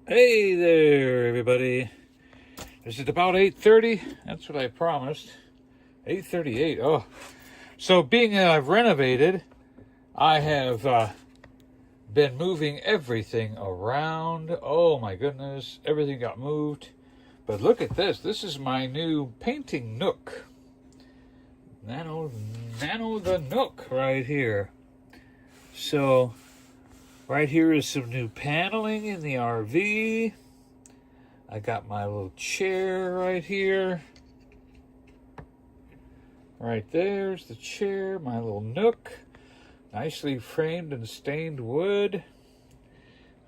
Hey there, everybody. Is it about 8:30? That's what I promised. 8:38. Oh, so being that I've renovated, I have been moving everything around. Oh my goodness, everything got moved. But look at this. This is my new painting nook. Nano the nook right here. So right here is some new paneling in the RV. I got my little chair right here. Right there's the chair, my little nook. Nicely framed and stained wood.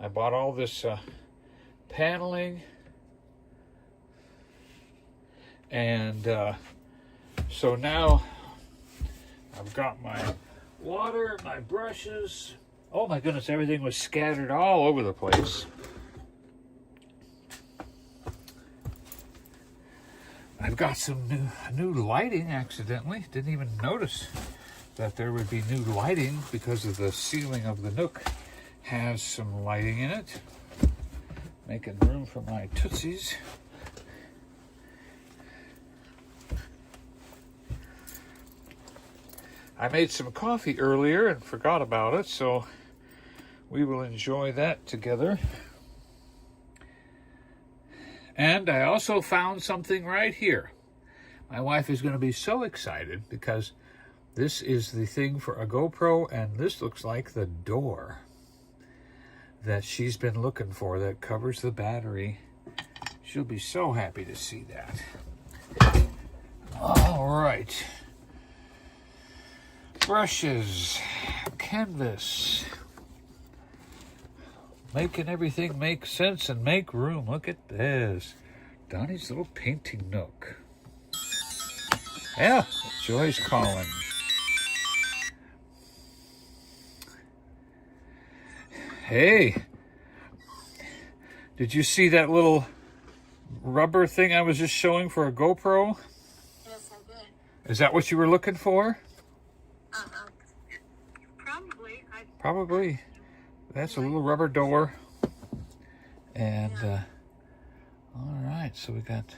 I bought all this paneling. And so now I've got my water, my brushes. Oh my goodness, everything was scattered all over the place. I've got some new lighting accidentally. Didn't even notice that there would be new lighting because of the ceiling of the nook has some lighting in it. Making room for my tootsies. I made some coffee earlier and forgot about it, so we will enjoy that together. And I also found something right here. My wife is going to be so excited because this is the thing for a GoPro, and this looks like the door that she's been looking for that covers the battery. She'll be so happy to see that. All right. Brushes, canvas. Making everything make sense and make room. Look at this. Donnie's little painting nook. Yeah, Joy's calling. Hey, did you see that little rubber thing I was just showing for a GoPro? Yes, I did. Is that what you were looking for? Probably. Probably. That's a little rubber door. And, all right, so we got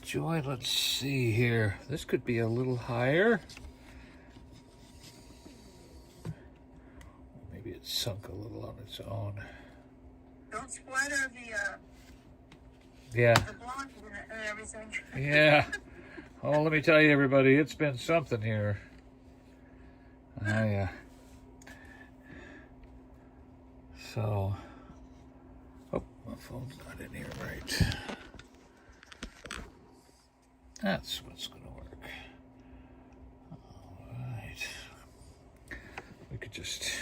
Joy. Let's see here. This could be a little higher. Maybe it sunk a little on its own. Don't splatter Yeah. the blonde and everything. Yeah. Oh, let me tell you, everybody, it's been something here. So, oh, my phone's not in here right. That's what's going to work. All right. We could just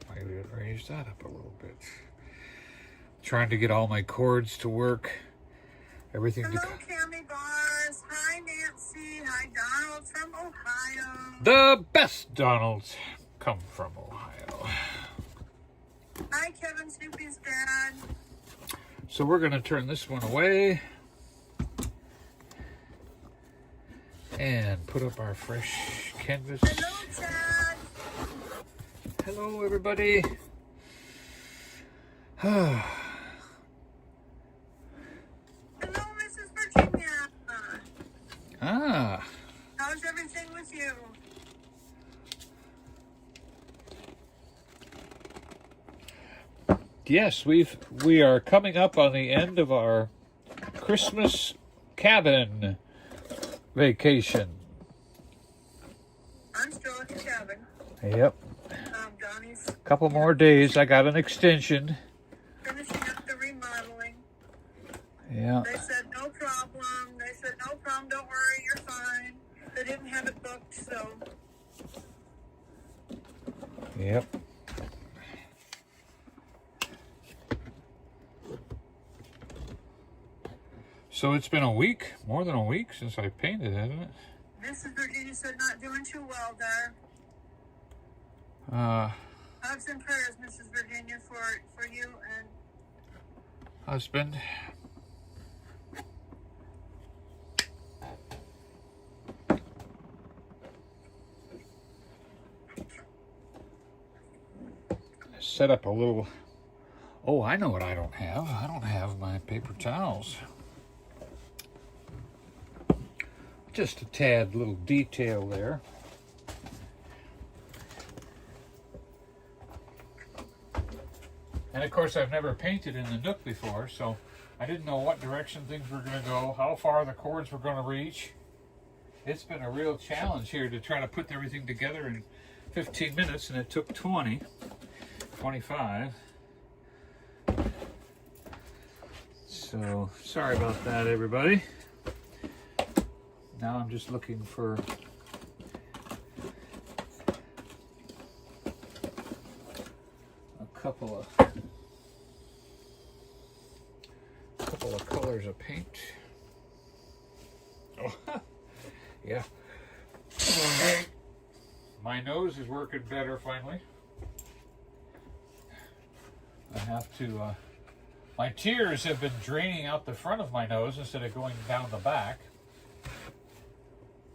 maybe raise that up a little bit. Trying to get all my cords to work. Everything Hello, Cammy Bars. Hi, Nancy. Hi, Donald from Ohio. The best Donalds come from Ohio. Hi, Kevin Snoopy's dad. So we're going to turn this one away and put up our fresh canvas. Hello, Chad. Hello, everybody. Hello, Mrs. Virginia. Ah. How's everything with you? Yes, we are coming up on the end of our Christmas cabin vacation. I'm still at the cabin. Yep. Donnie's A couple more days. I got an extension. finishing up the remodeling. Yeah. They said no problem. Don't worry, you're fine. They didn't have it booked, so. Yep. So it's been a week, more than a week since I painted, hasn't it? Mrs. Virginia said not doing too well there. Hugs and prayers, Mrs. Virginia, for you and husband. Set up a little Oh, I know what I don't have. I don't have my paper towels. Just a tad little detail there. And of course, I've never painted in the Nook before, so I didn't know what direction things were going to go, how far the cords were going to reach. It's been a real challenge here to try to put everything together in 15 minutes, and it took 20, 25. So, sorry about that, everybody. Now I'm just looking for a couple of colors of paint. Oh, yeah. My nose is working better finally. I have to, my tears have been draining out the front of my nose instead of going down the back.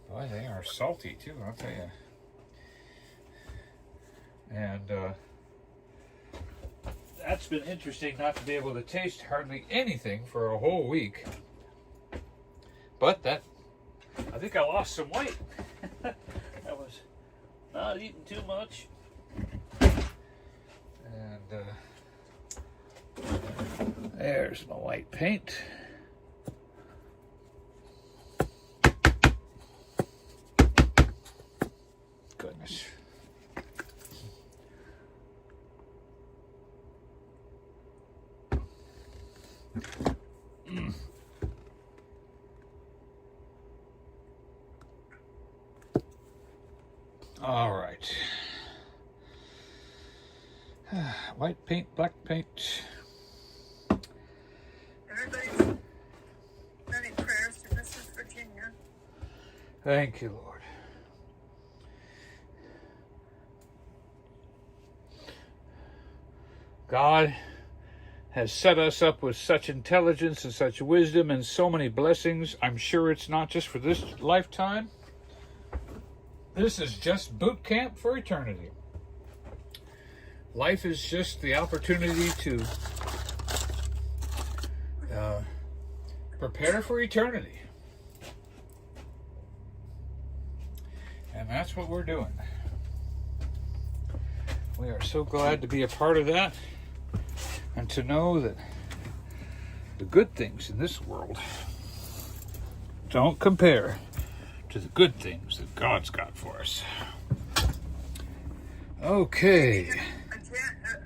Boy, they are salty too, I'll tell you. And that's been interesting, not to be able to taste hardly anything for a whole week. But that, I think I lost some weight. I was not eating too much. And there's my white paint. Goodness. All right. White paint, black paint. Everybody's sending prayers to Mrs. Virginia. Thank you, Lord. God has set us up with such intelligence and such wisdom and so many blessings. I'm sure it's not just for this lifetime. This is just boot camp for eternity. Life is just the opportunity to prepare for eternity. And that's what we're doing. We are so glad to be a part of that and to know that the good things in this world don't compare to the good things that God's got for us. Okay.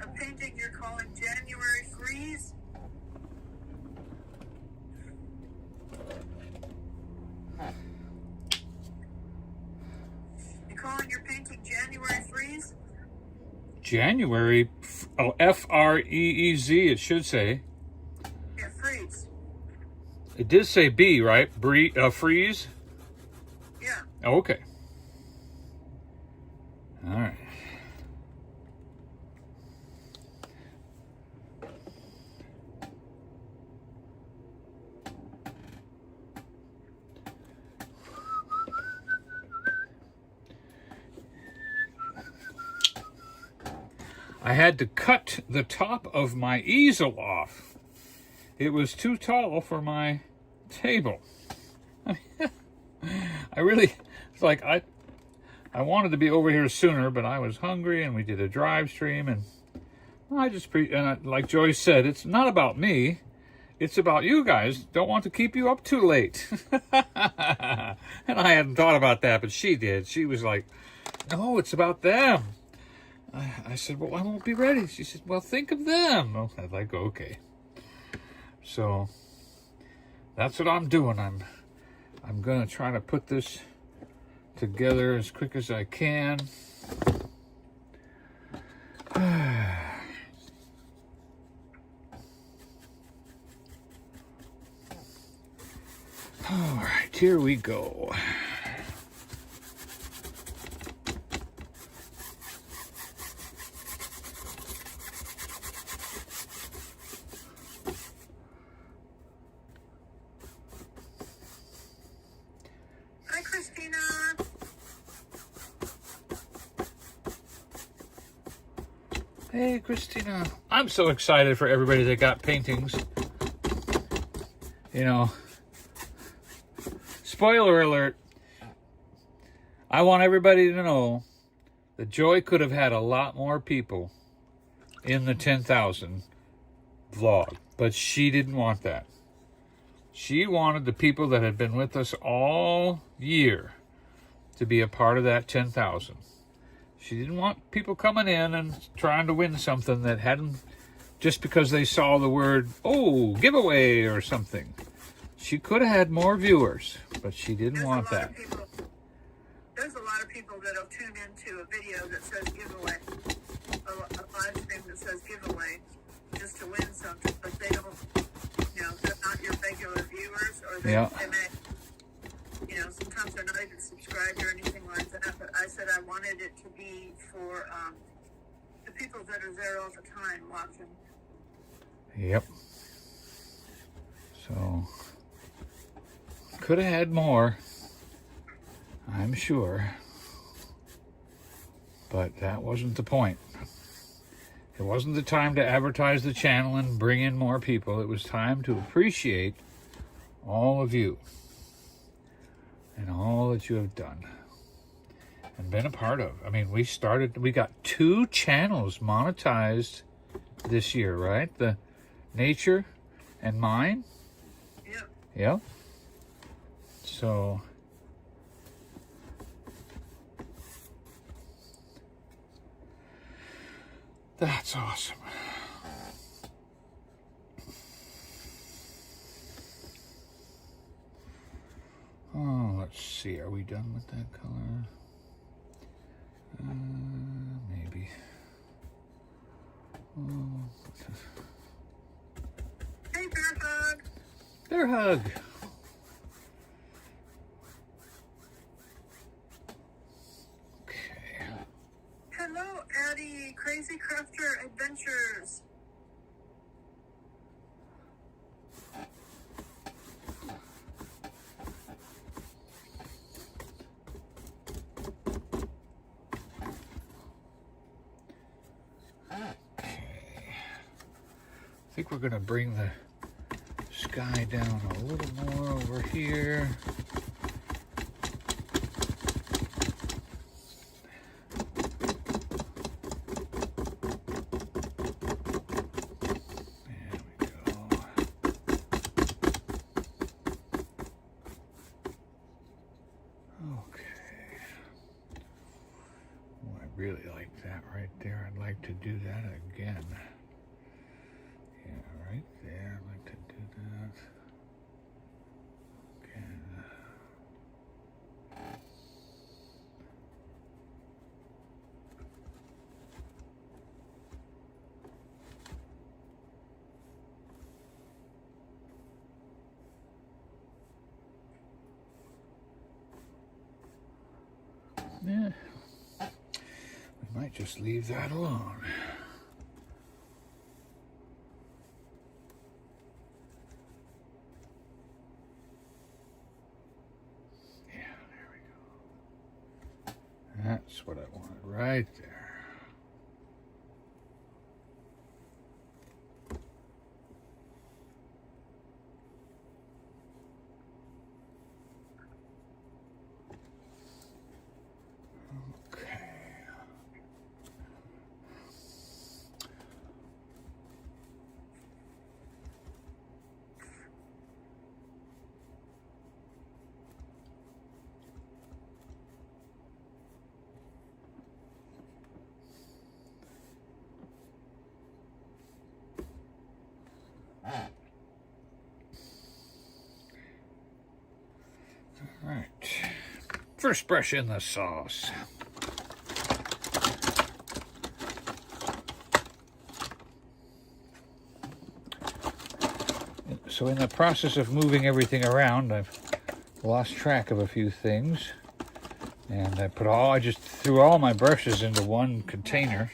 A painting you're calling January Freeze? You calling your painting January Freeze? January, F-R-E-E-Z, it should say. Yeah, freeze. It did say B, right? Freeze? Yeah. Oh, okay. All right. I had to cut the top of my easel off. It was too tall for my table. I really, it's like I wanted to be over here sooner, but I was hungry and we did a drive stream and like Joyce said, it's not about me. It's about you guys. Don't want to keep you up too late. And I hadn't thought about that, but she did. She was like, no, it's about them. I said, well, I won't be ready. She said, well, think of them. I was like, okay. So that's what I'm doing. I'm going to try to put this together as quick as I can. All right, here we go. Hi, Christina. Hey, Christina. I'm so excited for everybody that got paintings. You know, spoiler alert. I want everybody to know that Joy could have had a lot more people in the 10,000 vlog, but she didn't want that. She wanted the people that had been with us all year to be a part of that 10,000. She didn't want people coming in and trying to win something that hadn't, just because they saw the word, oh, giveaway or something. She could have had more viewers, but she didn't want that. There's a lot of people that'll tune into a video that says giveaway, a live stream that says giveaway, just to win something, but they don't, they're not your regular viewers, or they may, sometimes they're not even subscribed or anything like that, but I said I wanted it to be for the people that are there all the time watching. Yep. So, could have had more, I'm sure, but that wasn't the point. It wasn't the time to advertise the channel and bring in more people. It was time to appreciate all of you and all that you have done and been a part of. I mean, we got 2 channels monetized this year, right? The Nature and mine. Yep. Yep. So, that's awesome. Oh, let's see. Are we done with that color? Maybe. Oh. Hey, Bear Hug. Bear Hug. Okay. Hello, Addie. Crazy Crafter Adventures. I think we're going to bring the sky down a little more over here. There we go. Okay. Oh, I really like that right there. I'd like to do that again. Yeah, right there. I'd like to do that again. Yeah. We might just leave that alone. That's what I wanted right there. Okay. All right. First brush in the sauce. So in the process of moving everything around, I've lost track of a few things. And I just threw all my brushes into one container.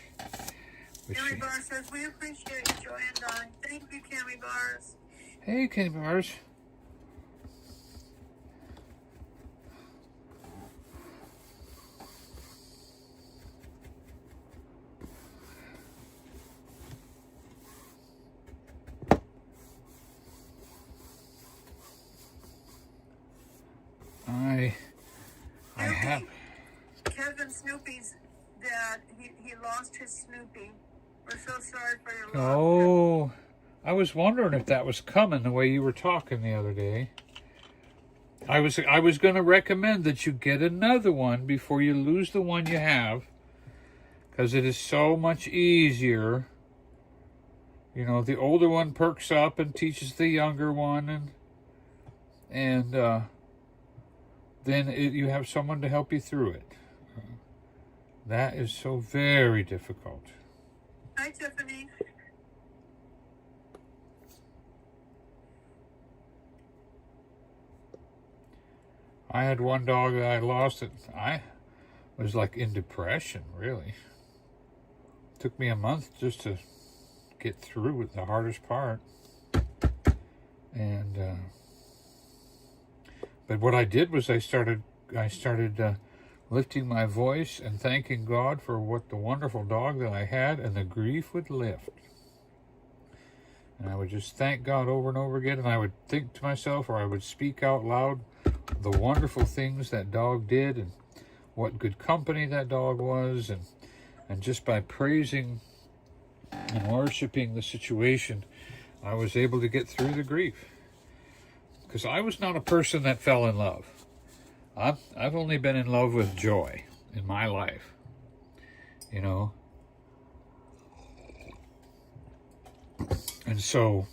Cami Bar says, we appreciate you, Joy and Donny. Thank you, Cami Bars. Hey, Cami Bars. Snoopy's dad. He lost his Snoopy. We're so sorry for your loss. Oh, I was wondering if that was coming the way you were talking the other day. I was going to recommend that you get another one before you lose the one you have, because it is so much easier. You know, the older one perks up and teaches the younger one, and then you have someone to help you through it. That is so very difficult. Hi, Tiffany. I had one dog that I lost. I was like in depression, really. It took me a month just to get through with the hardest part. And but what I did was I started lifting my voice and thanking God for what the wonderful dog that I had, and the grief would lift. And I would just thank God over and over again, and I would think to myself, or I would speak out loud, the wonderful things that dog did and what good company that dog was, and just by praising and worshiping the situation, I was able to get through the grief. Because I was not a person that fell in love. I've only been in love with joy in my life, you know. And so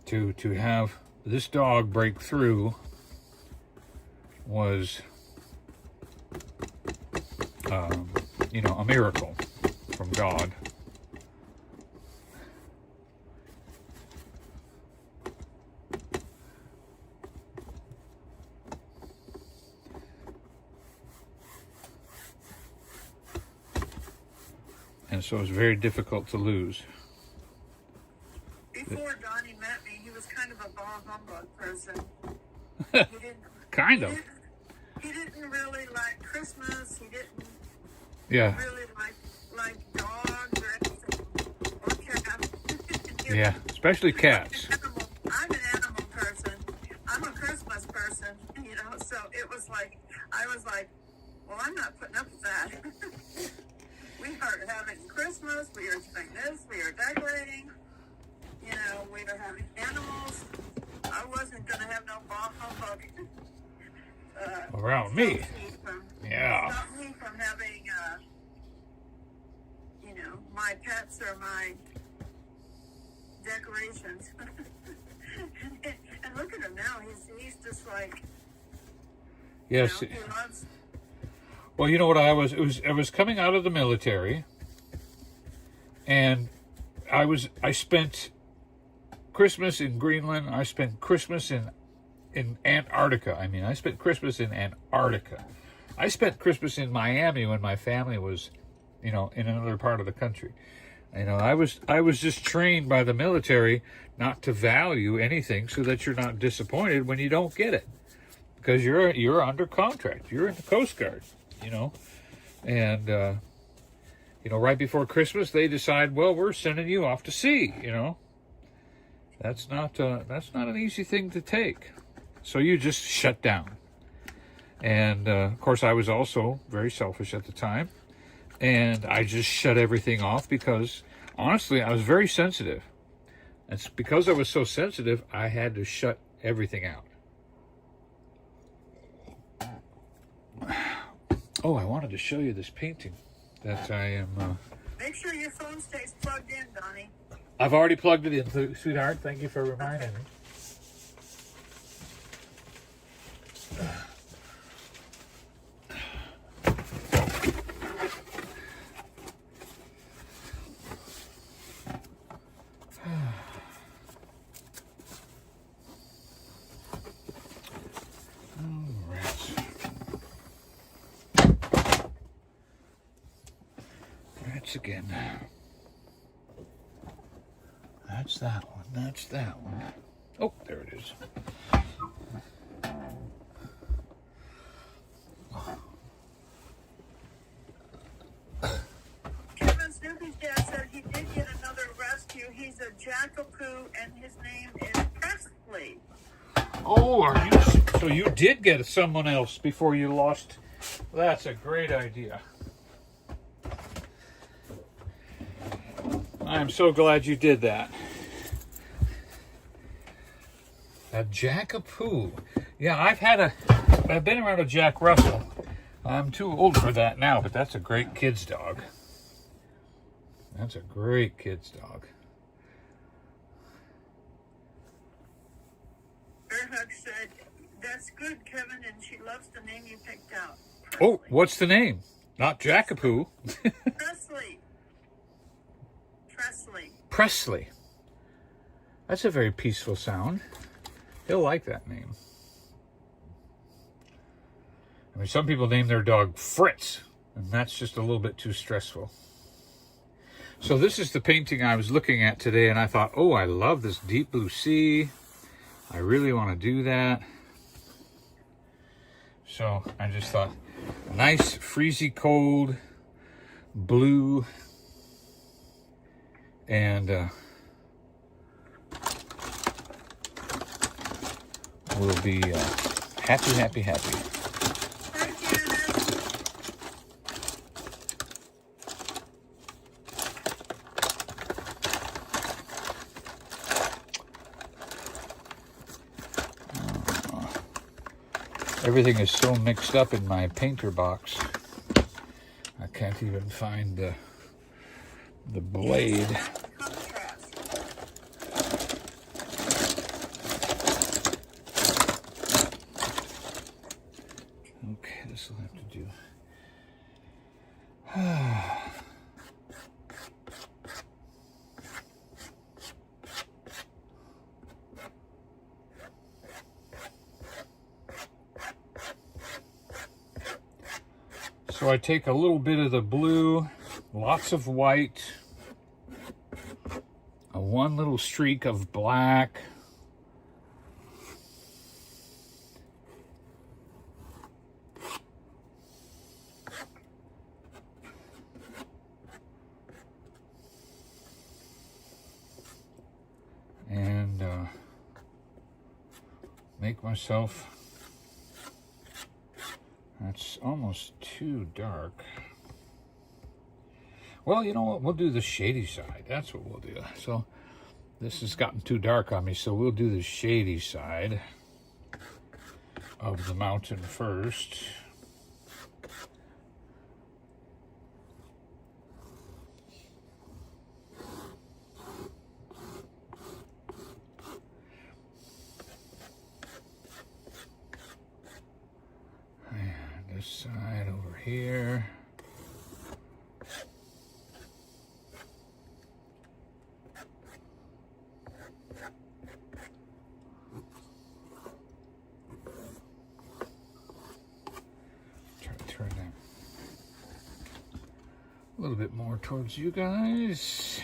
to have this dog break through was, you know, a miracle from God. And so it's very difficult to lose. Before Donnie met me, he was kind of a bah humbug person. Kind of. He didn't really like Christmas. He didn't really like dogs or anything, or cats. Yeah, especially cats. I'm an animal person. I'm a Christmas person, you know, so it was like, I was like, well, I'm not putting up with that. We are having Christmas, we are doing this, we are decorating, you know, we are having animals. I wasn't going to have no bah humbug around me. Yeah. Stop me from having, you know, my pets or my decorations. And look at him now. He's just like, yes. You know, he loves. Well, you know what I was coming out of the military, and I spent Christmas in Greenland. I spent Christmas in Antarctica. I mean, I spent Christmas in Antarctica. I spent Christmas in Miami when my family was, you know, in another part of the country. You know, I was just trained by the military not to value anything, so that you're not disappointed when you don't get it, because you're under contract. You're in the Coast Guard, you know, and you know, right before Christmas they decide, well, we're sending you off to sea. You know, that's not an easy thing to take. So you just shut down. And of course, I was also very selfish at the time, and I just shut everything off because honestly, I was very sensitive. It's because I was so sensitive, I had to shut everything out. Oh, I wanted to show you this painting that I am... Make sure your phone stays plugged in, Donnie. I've already plugged it in, sweetheart. Thank you for reminding me. Again. That's that one. That's that one. Oh, there it is. Kevin Snoopy's dad said he did get another rescue. He's a jackapoo, and his name is Presley. Oh, are you? So you did get someone else before you lost? That's a great idea. I'm so glad you did that. A Jackapoo. Yeah, I've been around a Jack Russell. I'm too old for that now, but that's a great kid's dog. That's a great kid's dog. Bearhug said, "That's good, Kevin," and she loves the name you picked out. Oh, Presley. what's the name? Not Jackapoo. Presley. Presley. Presley. That's a very peaceful sound. He'll like that name. I mean, some people name their dog Fritz, and that's just a little bit too stressful. So this is the painting I was looking at today, and I thought, oh, I love this deep blue sea. I really want to do that. So I just thought, nice freezy cold blue, and we'll be happy, happy, happy. Everything is so mixed up in my painter box. I can't even find the blade. Okay, this will have to do. So I take a little bit of the blue, lots of white, one little streak of black, and make myself. That's almost too dark. Well, you know what? We'll do the shady side. That's what we'll do. So this has gotten too dark on me, so we'll do the shady side of the mountain first. This side over here. Try to turn that a little bit more towards you guys.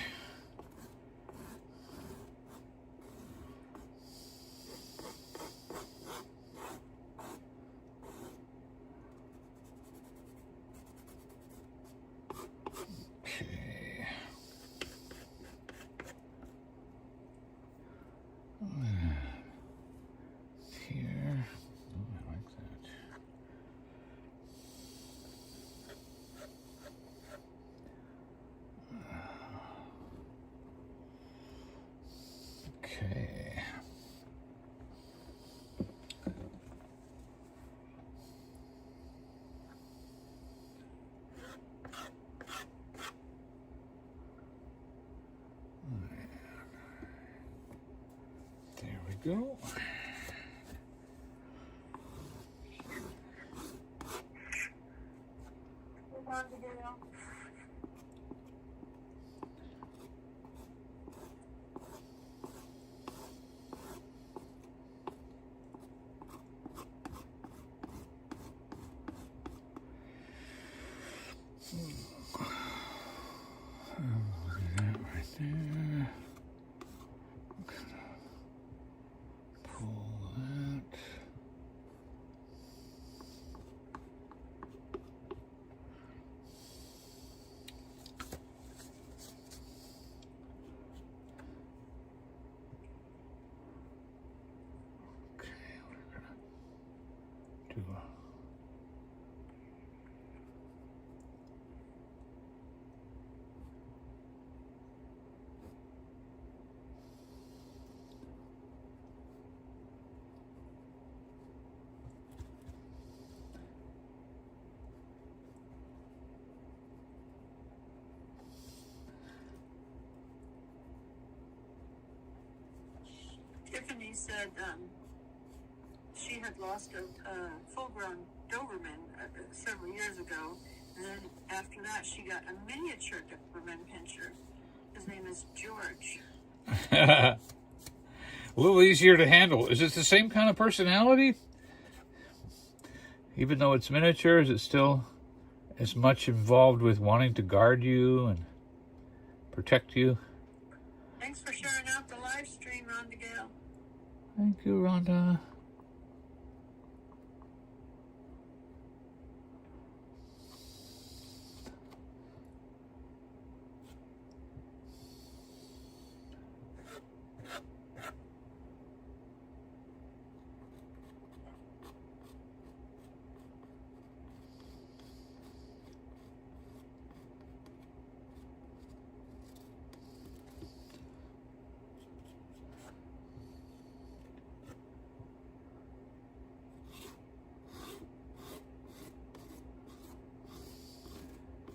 Okay. There we go. Right there. Pull said she had lost a full-grown Doberman several years ago, and then after that she got a miniature Doberman pinscher. His name is George. A little easier to handle. Is it the same kind of personality? Even though it's miniature, is it still as much involved with wanting to guard you and protect you? Thanks for sharing out the live stream, Rhonda Gale. Thank you, Rhonda.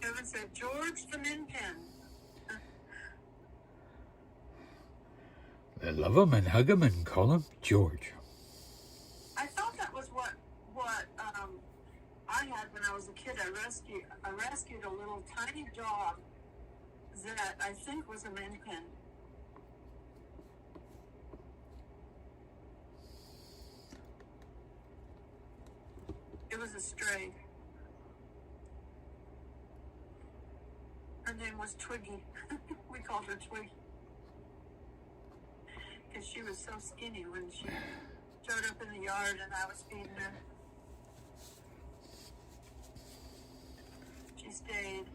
Kevin said, George the Min Pin. I love him and hug him and call him George. I thought that was what I had when I was a kid. I rescued a little tiny dog that I think was a Min Pin. It was a stray. Her name was Twiggy. We called her Twiggy. Because she was so skinny when she showed up in the yard and I was feeding her. She stayed.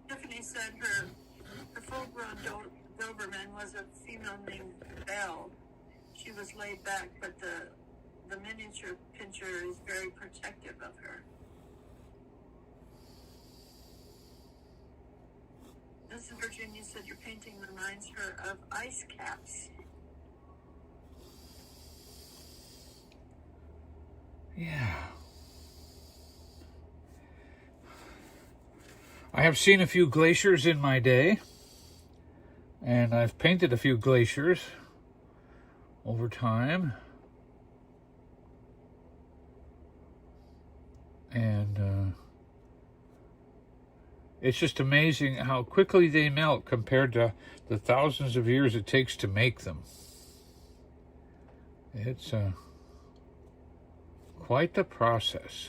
Tiffany said her full-grown Doberman was a female named Belle. She was laid back, but the miniature pinscher is very protective of her. This is Virginia said your painting reminds her of ice caps. Yeah. I have seen a few glaciers in my day, and I've painted a few glaciers over time. And it's just amazing how quickly they melt compared to the thousands of years it takes to make them. It's quite the process.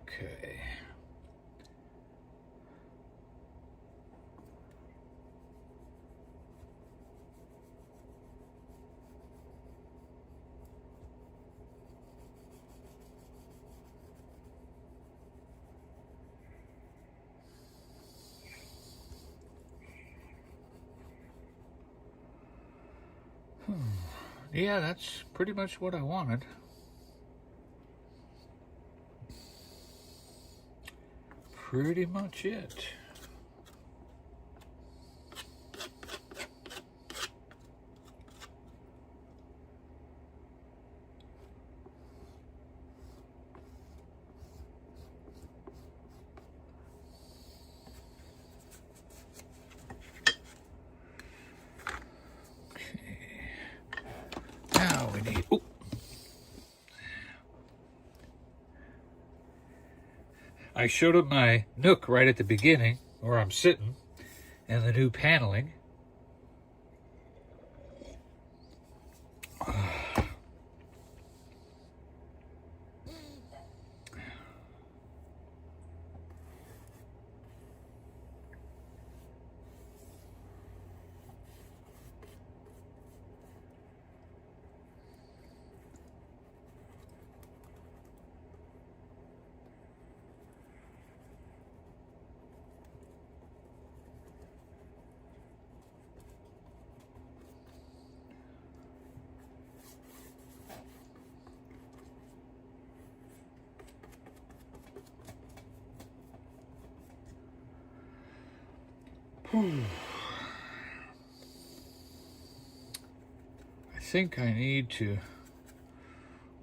Okay. Yeah, that's pretty much what I wanted. Pretty much it. Now we need... Ooh. I showed him my nook right at the beginning, where I'm sitting, and the new paneling. I think I need to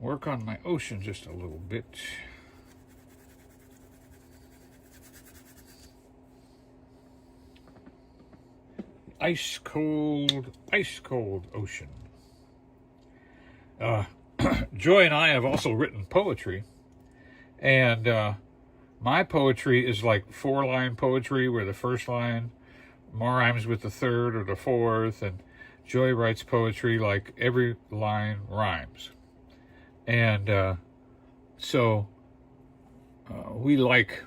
work on my ocean just a little bit. Ice cold ocean. Joy and I have also written poetry, and my poetry is like 4-line poetry where the first line rhymes with the third or the fourth, and Joy writes poetry like every line rhymes. And so we like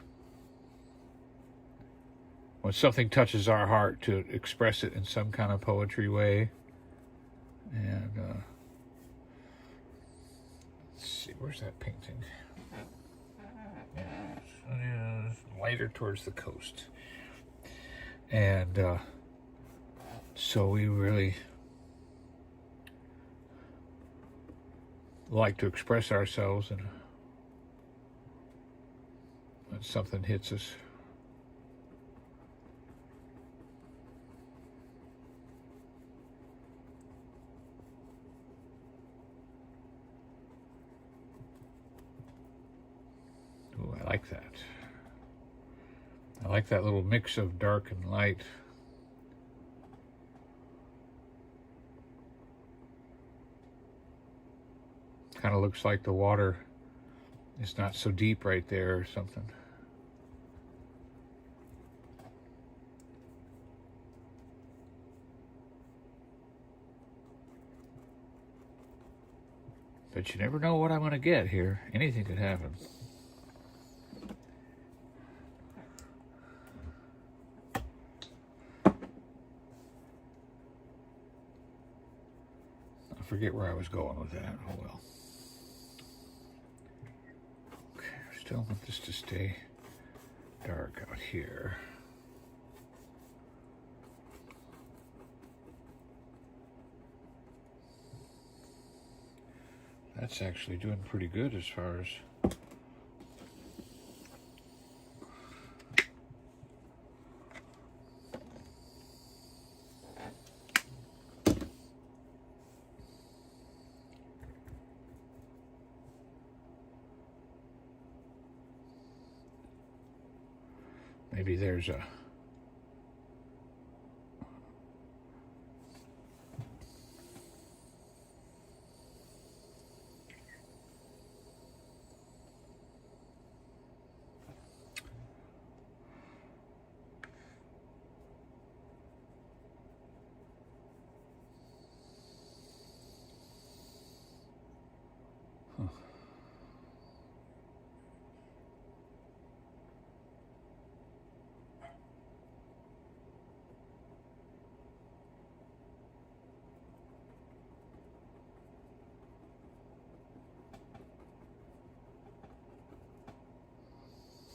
when something touches our heart to express it in some kind of poetry way. And let's see, where's that painting? Yeah, it's lighter towards the coast. And so we really like to express ourselves, and when something hits us, ooh, I like that. I like that little mix of dark and light. Kind of looks like the water is not so deep right there or something. But you never know what I'm going to get here. Anything could happen. I forget where I was going with that. Oh well. Okay, I still want this to stay dark out here. That's actually doing pretty good as far as maybe there's a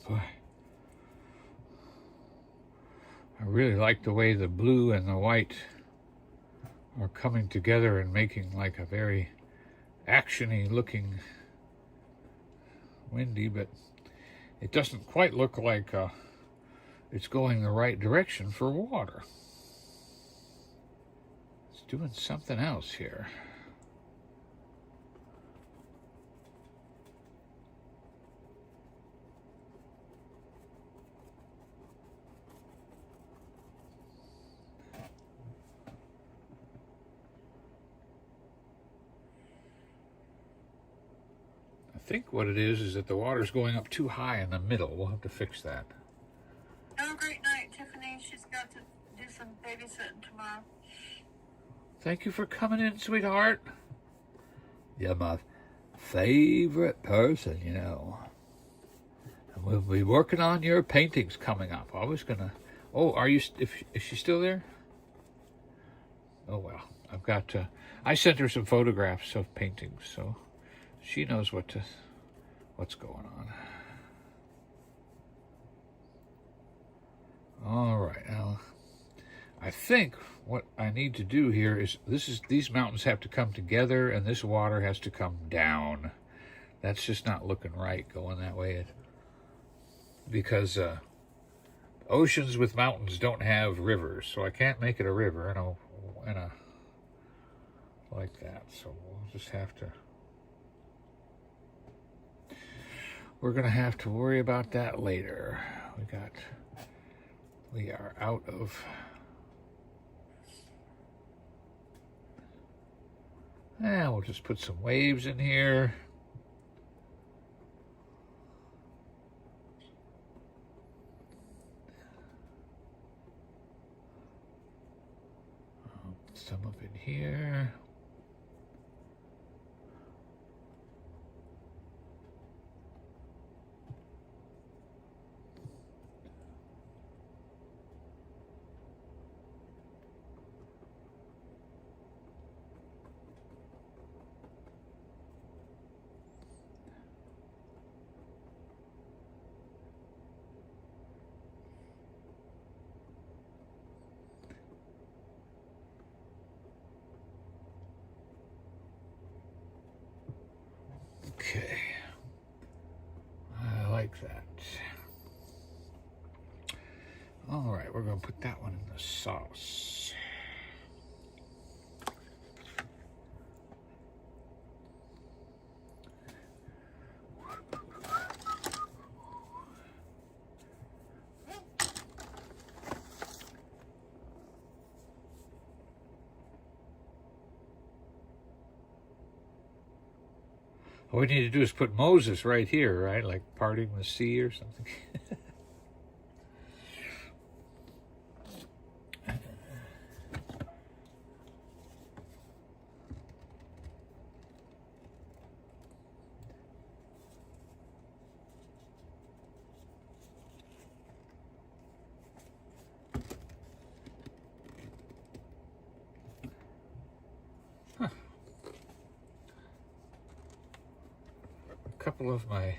boy. I really like the way the blue and the white are coming together and making like a very action-y looking windy, but it doesn't quite look like it's going the right direction for water. It's doing something else here. I think what it is that the water's going up too high in the middle. We'll have to fix that. Have a great night, Tiffany. She's got to do some babysitting tomorrow. Thank you for coming in, sweetheart. You're my favorite person, you know. And we'll be working on your paintings coming up. I was gonna. Oh, are you? Is she still there? Oh well, I've got to. I sent her some photographs of paintings, so she knows what's going on. All right, now I think what I need to do here is these mountains have to come together, and this water has to come down. That's just not looking right going that way, because Oceans with mountains don't have rivers, so I can't make it a river in a like that. So we'll just have to. We're gonna have to worry about that later. We are out of. We'll just put some waves in here. Some of it here. Okay, I like that. All right, we're going to put that one in the sauce. All we need to do is put Moses right here, right? Like parting the sea or something. A couple of my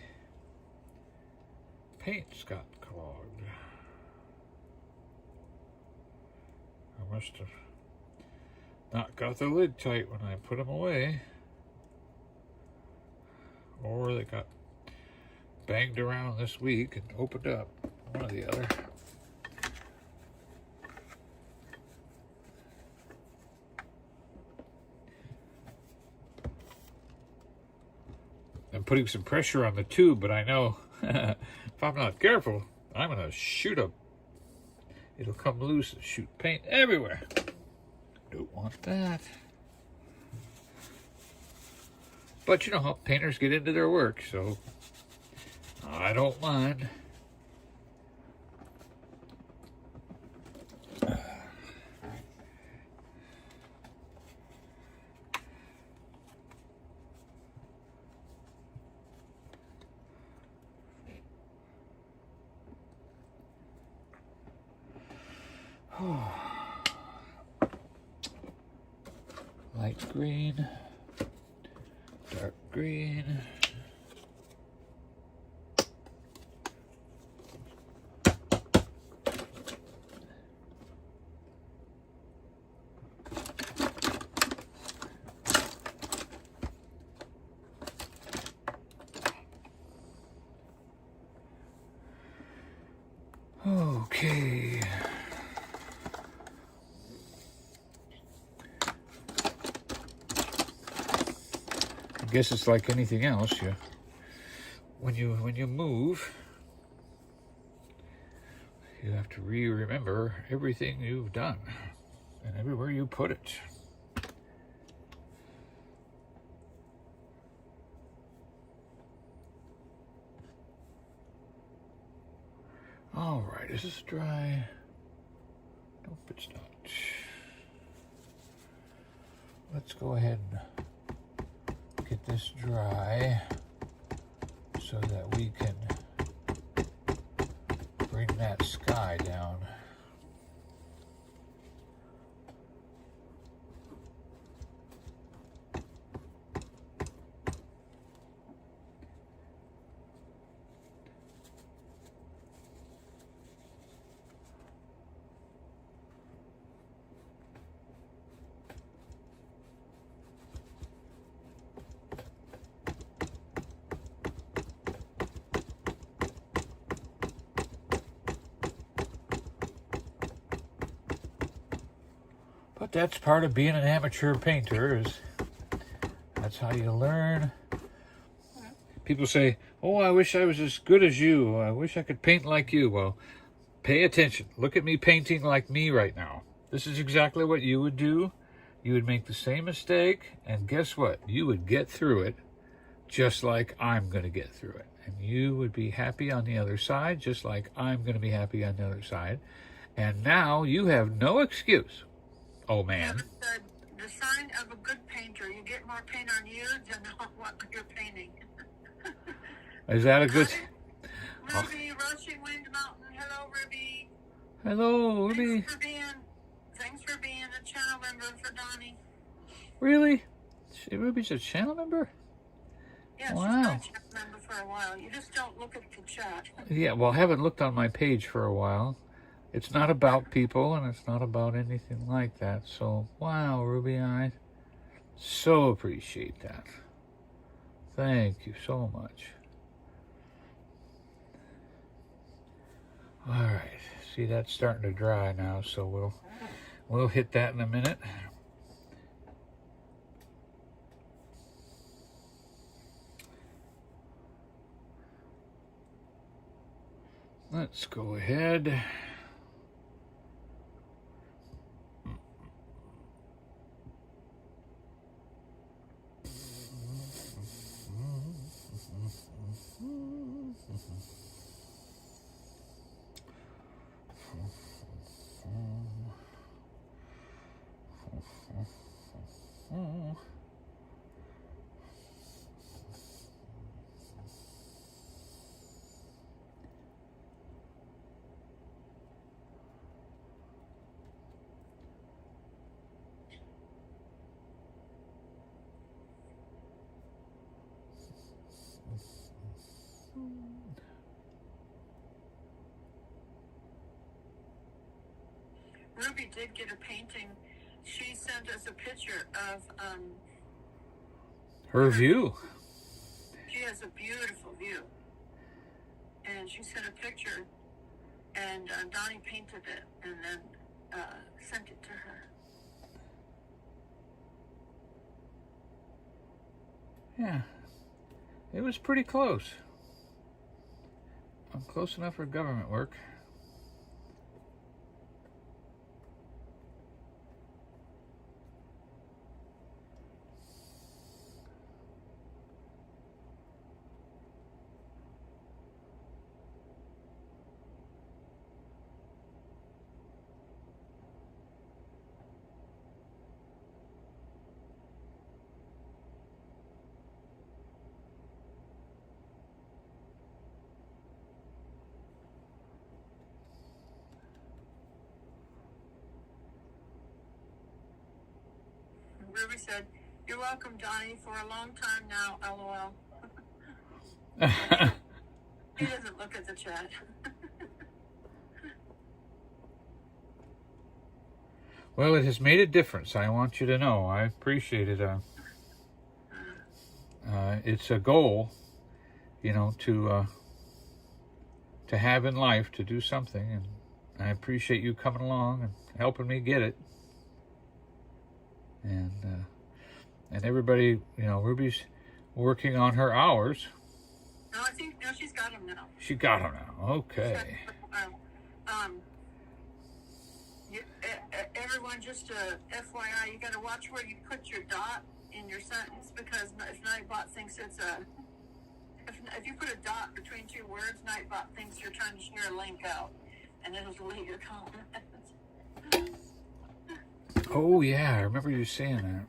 paints got clogged. I must have not got the lid tight when I put them away. Or they got banged around this week and opened up. One or the other. I'm putting some pressure on the tube, but I know if I'm not careful, I'm going to shoot up. It'll come loose and shoot paint everywhere. Don't want that. But you know how painters get into their work, so I don't mind. Light green, dark green. Okay. I guess it's like anything else. When you move, you have to remember everything you've done and everywhere you put it. All right, is this dry? Nope, it's not. Let's go ahead and get this dry so that we can bring that sky down. But that's part of being an amateur painter, is that's how you learn. People say, oh, I wish I was as good as you. I wish I could paint like you. Well, pay attention. Look at me painting like me right now. This is exactly what you would do. You would make the same mistake, and guess what? You would get through it just like I'm going to get through it. And you would be happy on the other side, just like I'm going to be happy on the other side. And now you have no excuse. Oh, man. The sign of a good painter, you get more paint on you than on what you're painting. Is that a good... Ruby, Rushing Wind Mountain. Hello, Ruby. Hello, Ruby. Thanks for being a channel member for Donny. Really? Ruby's a channel member? Yeah, wow. She's been a channel member for a while. You just don't look at the chat. Yeah, well, I haven't looked on my page for a while. It's not about people, and it's not about anything like that. So, wow, Ruby, I so appreciate that. Thank you so much. All right, see, that's starting to dry now, so we'll hit that in a minute. Let's go ahead. Ruby did get a painting. She sent us a picture of her view. She has a beautiful view. And she sent a picture, and Donny painted it and then sent it to her. Yeah, it was pretty close. I'm close enough for government work. Ruby said, "You're welcome, Donny, for a long time now, LOL." He doesn't look at the chat. Well, it has made a difference. I want you to know. I appreciate it. It's a goal, you know, to have in life, to do something, and I appreciate you coming along and helping me get it. And everybody, you know, Ruby's working on her hours. No, she's got them now. She got them now. Okay. Everyone, just FYI, you got to watch where you put your dot in your sentence, because if Nightbot thinks it's if you put a dot between two words, Nightbot thinks you're trying to share a link out, and it'll delete your comment. Oh yeah, I remember you saying that.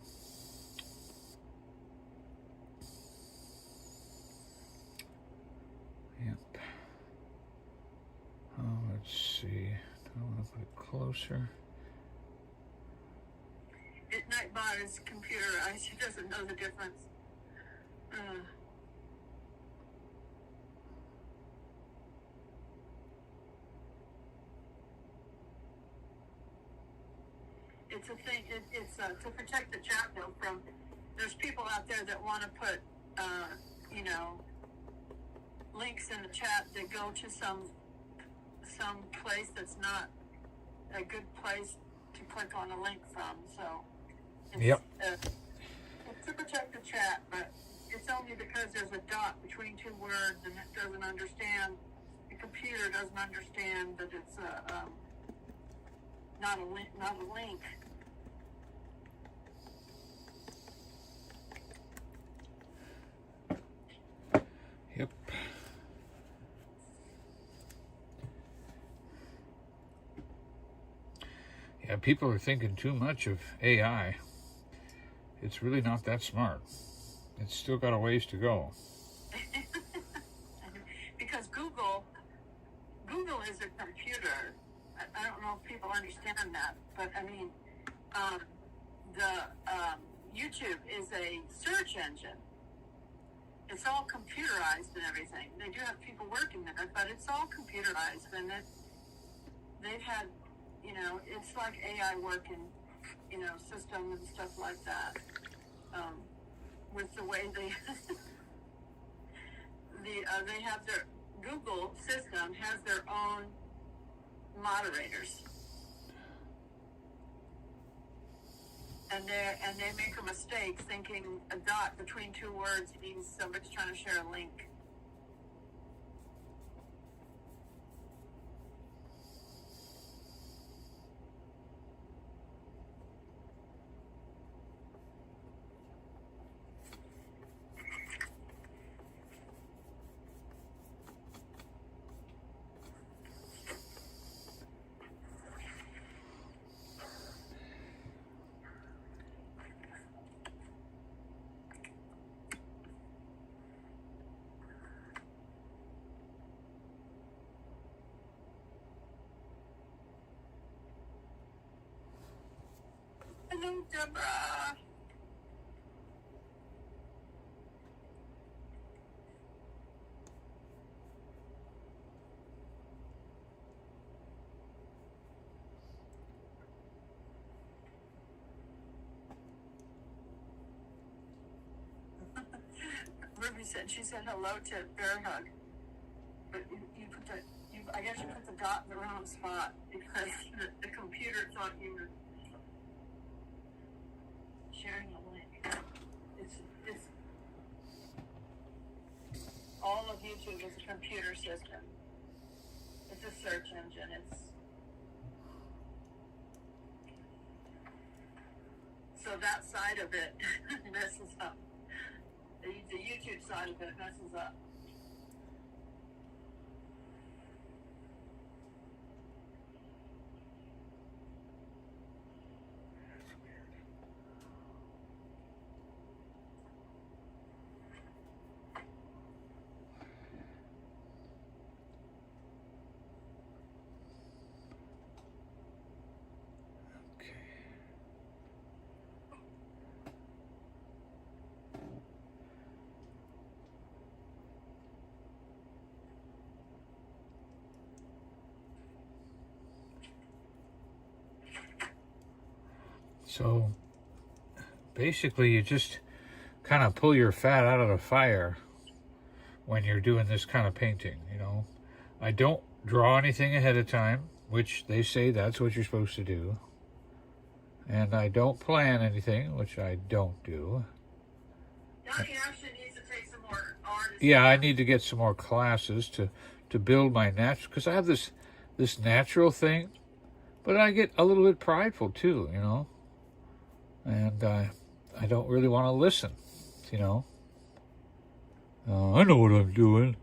Yep. Oh, let's see. I want to put it closer. Nightbot is computerized. She doesn't know the difference. It's a thing. It's to protect the chat though from. There's people out there that want to put, links in the chat that go to some place that's not a good place to click on a link from. So it's, Yep. it's to protect the chat, but it's only because there's a dot between two words and it doesn't understand. The computer doesn't understand that it's not a link. Not a link. Yep. Yeah, people are thinking too much of AI. It's really not that smart. It's still got a ways to go. Because Google is a computer. I don't know if people understand that, but I mean, YouTube is a search engine. It's all computerized and everything. They do have people working there, but it's all computerized, and they've had, it's like AI working, system and stuff like that. With the way they they have their Google system has their own moderators, and they make a mistake thinking a dot between two words means somebody's trying to share a link. Hello, Deborah. Ruby said she said hello to Bear Hug, but I guess you put the dot in the wrong spot because the computer thought you were sharing a link. It's all of YouTube is a computer system. It's a search engine. So that side of it messes up. The YouTube side of it messes up. So basically, you just kind of pull your fat out of the fire when you're doing this kind of painting. I don't draw anything ahead of time, which they say that's what you're supposed to do. And I don't plan anything, which I don't do. Donny actually needs to take some more art. Yeah, I need to get some more classes to build my natural, because I have this natural thing, but I get a little bit prideful too, and I don't really want to listen, I know what I'm doing,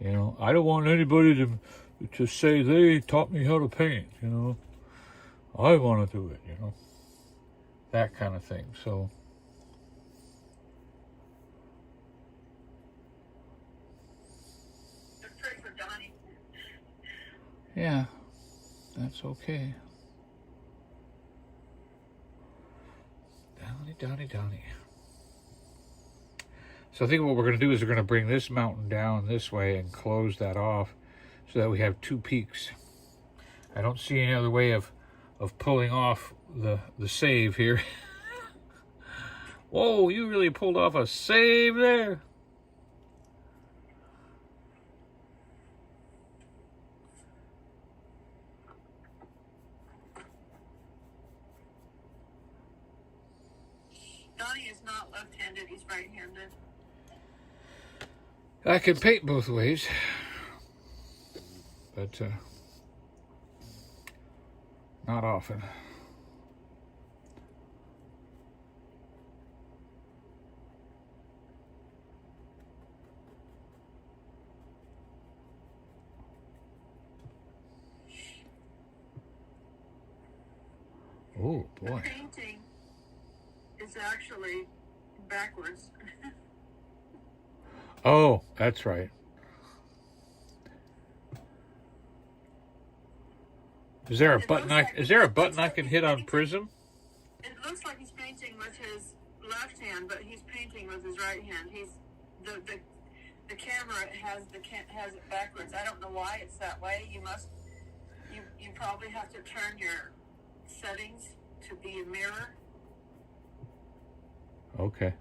I don't want anybody to say they taught me how to paint, I want to do it, that kind of thing. So pray for Donny. yeah, that's okay. Donny. So I think what we're going to do is we're going to bring this mountain down this way and close that off so that we have two peaks. I don't see any other way of pulling off the save here. Whoa, you really pulled off a save there. not left-handed. He's right-handed. I can paint both ways, but not often. Oh boy. The painting is actually backwards. Oh, that's right. Is there a button I can hit on Prism? It looks like he's painting with his left hand, but he's painting with his right hand. He's the camera has it backwards. I don't know why it's that way. You probably have to turn your settings to be a mirror. Okay.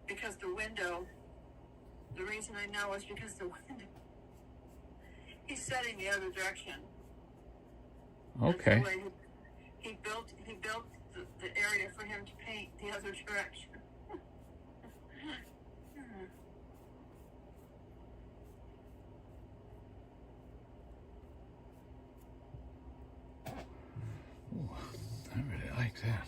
Because the window, the reason I know is because the window, he's setting the other direction. Okay. He built the area for him to paint the other direction. Ooh, I really like that.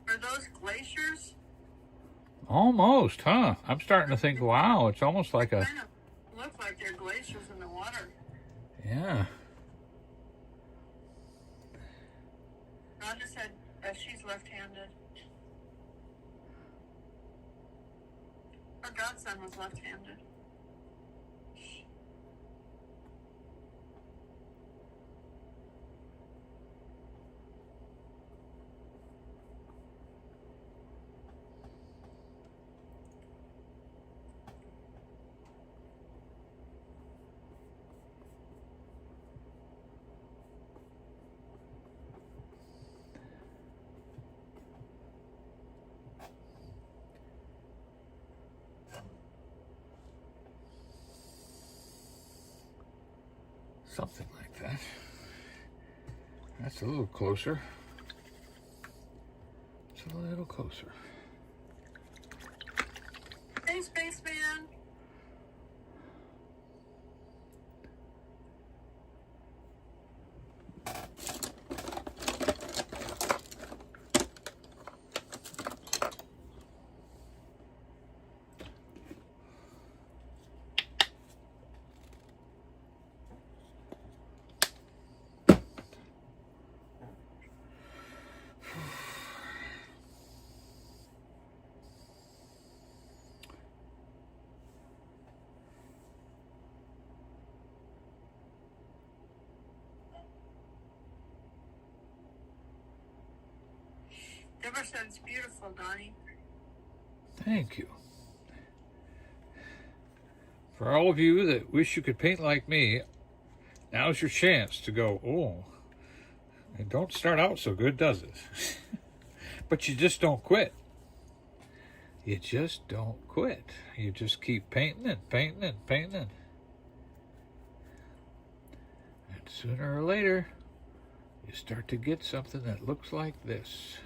Are those glaciers? Almost, huh? I'm starting to think, wow, it's almost like a... Kind of look like they're glaciers in the water. Yeah. Rhonda said she's left-handed. Her godson was left-handed. Something like that. That's a little closer. It's a little closer. Hey, spaceman. Deborah said it's beautiful, Donnie. Thank you. For all of you that wish you could paint like me, now's your chance to go, oh, it don't start out so good, does it? But you just don't quit. You just don't quit. You just keep painting and painting and painting. And sooner or later, you start to get something that looks like this.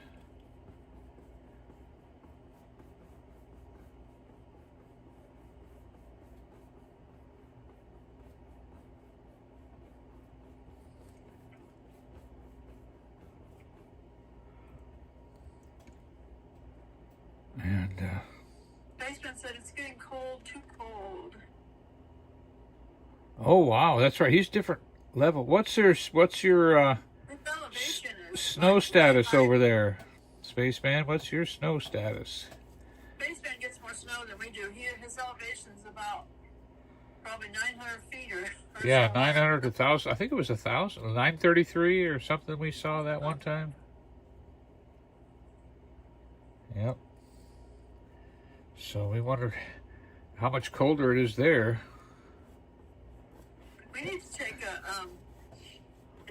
And Spaceman said it's getting cold, too cold. oh wow, that's right. He's different level. What's your This elevation is snow like status 45. over there, Spaceman? What's your snow status? Spaceman gets more snow than we do. His elevation's about probably 900 feet or Yeah, so. 900 to 1,000. I think it was 1,000, 933 or something we saw that one time. Yep. So we wondered how much colder it is there. We need to take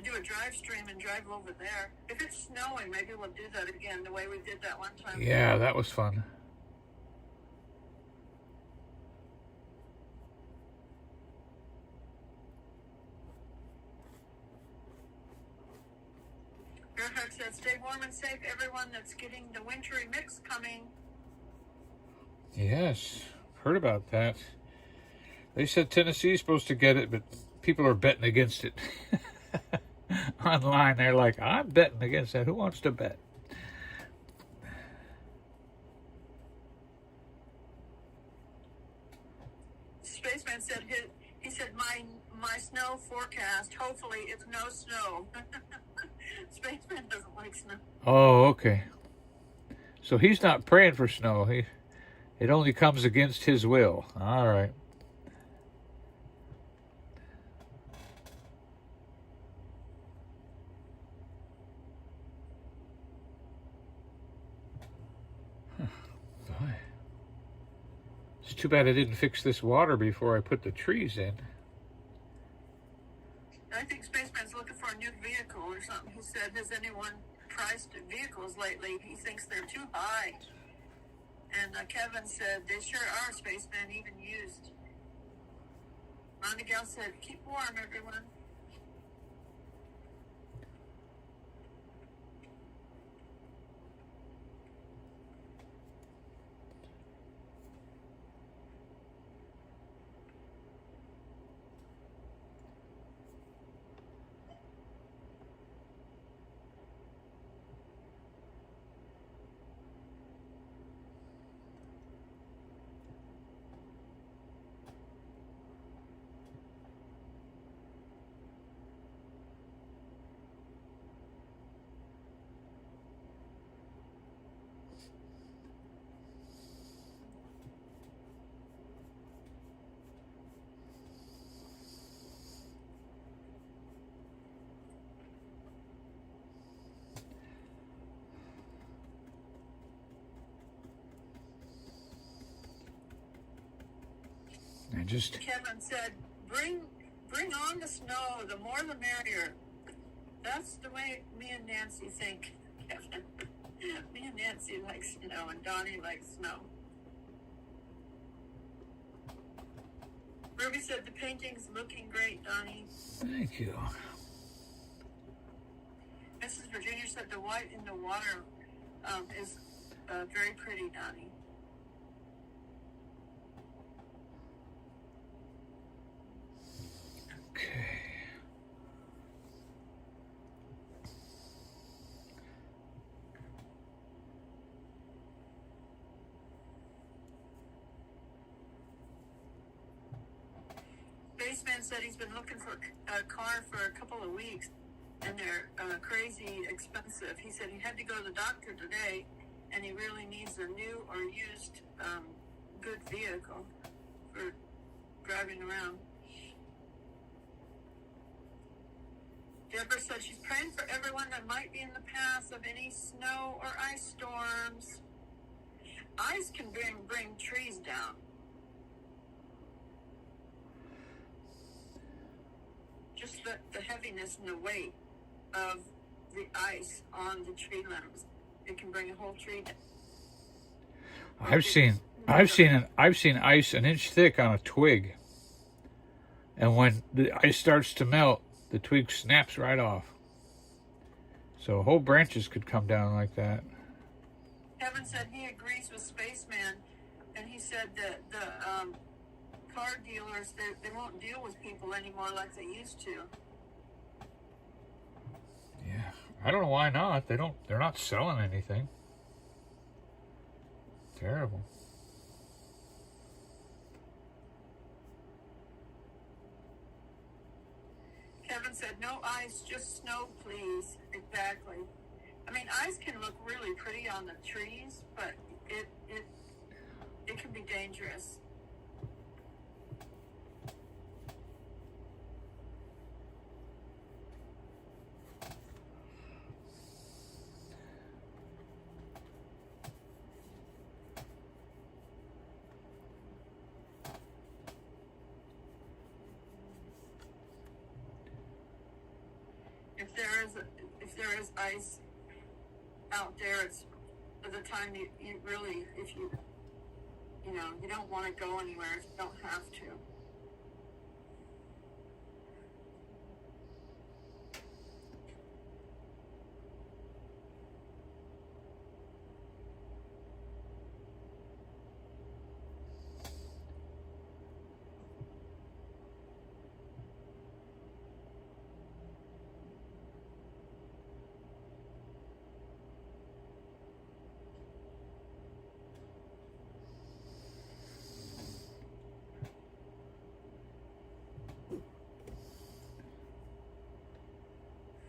do a drive stream and drive over there. If it's snowing, maybe we'll do that again the way we did that one time. Yeah, that was fun. Gerhard said, stay warm and safe, everyone that's getting the wintry mix coming. Yes, heard about that. They said Tennessee's supposed to get it, but people are betting against it. Online, they're like, I'm betting against that. Who wants to bet? Spaceman said he said my snow forecast, hopefully it's no snow. Spaceman doesn't like snow. Oh, okay. So he's not praying for snow. It only comes against his will. All right. It's too bad I didn't fix this water before I put the trees in. I think Spaceman's looking for a new vehicle or something. He said, has anyone priced vehicles lately? He thinks they're too high. And Kevin said, they sure are, Spaceman, even used. Gal said, keep warm, everyone. Kevin said, bring on the snow. The more the merrier. That's the way me and Nancy think, Kevin. Me and Nancy like snow, and Donnie likes snow. Ruby said the painting's looking great, Donnie. Thank you. Mrs. Virginia said the white in the water is very pretty, Donnie. Okay. Spaceman said he's been looking for a car for a couple of weeks, and they're crazy expensive. He said he had to go to the doctor today, and he really needs a new or used good vehicle for driving around. Deborah said she's praying for everyone that might be in the path of any snow or ice storms. Ice can bring trees down. Just the heaviness and the weight of the ice on the tree limbs. It can bring a whole tree down. I've seen ice an inch thick on a twig. And when the ice starts to melt, the twig snaps right off. So whole branches could come down like that. Kevin said he agrees with Spaceman, and he said that the car dealers, they won't deal with people anymore like they used to. Yeah, I don't know why not. They're not selling anything. Terrible. Kevin said, no ice, just snow, please. Exactly. I mean, ice can look really pretty on the trees, but it can be dangerous. if there is ice out there, it's the time you really, if you you don't want to go anywhere if you don't have to.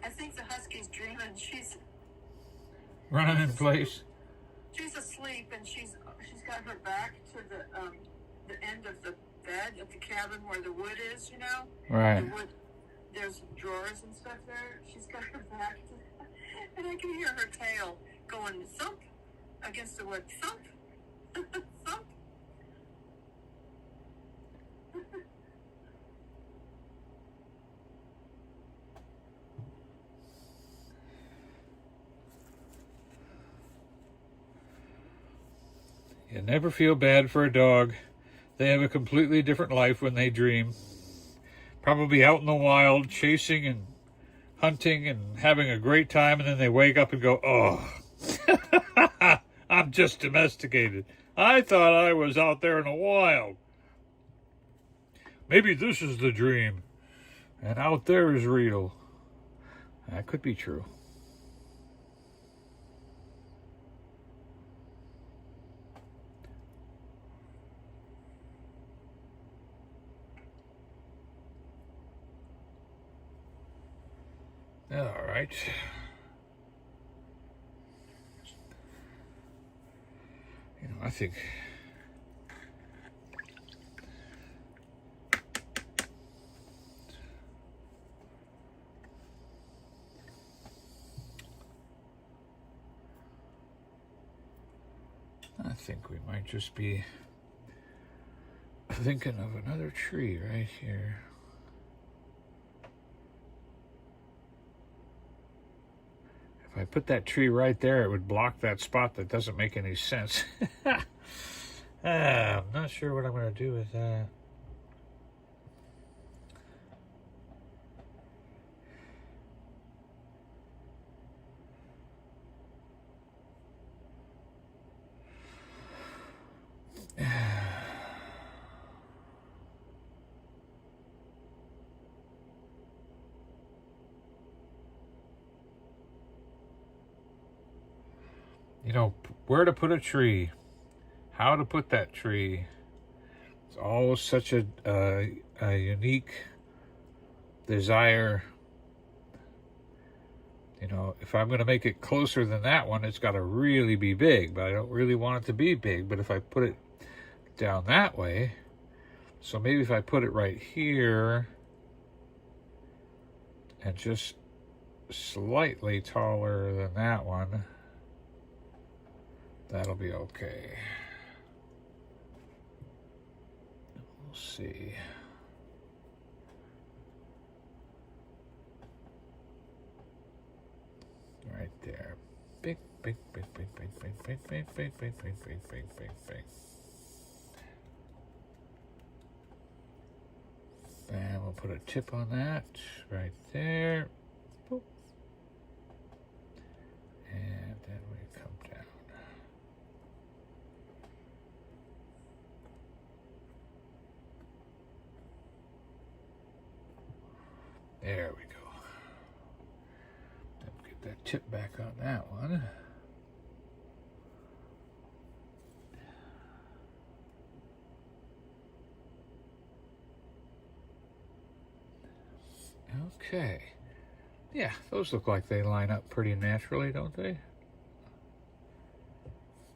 I think the husky's dreaming. She's running in place. She's asleep, and she's got her back to the end of the bed at the cabin where the wood is. Right. The wood. There's drawers and stuff there. She's got her back to, and I can hear her tail going thump against the wood. Thump, thump. You never feel bad for a dog. They have a completely different life when they dream. Probably out in the wild, chasing and hunting and having a great time, and then they wake up and go, oh, I'm just domesticated. I thought I was out there in the wild. Maybe this is the dream, and out there is real. That could be true. All right. I think we might just be thinking of another tree right here. If I put that tree right there, it would block that spot that doesn't make any sense. I'm not sure what I'm going to do with that. Where to put a tree, how to put that tree. It's all such a unique desire. If I'm going to make it closer than that one, it's got to really be big, but I don't really want it to be big. But if I put it down that way, so maybe if I put it right here and just slightly taller than that one, that'll be okay. We'll see. Right there. Big, big, big, big, big, big, big, big, big, big, big, big, big, big, big. And we'll put a tip on that right there. Boop. And then we come down. There we go. Then get that tip back on that one. Okay. Yeah, those look like they line up pretty naturally, don't they?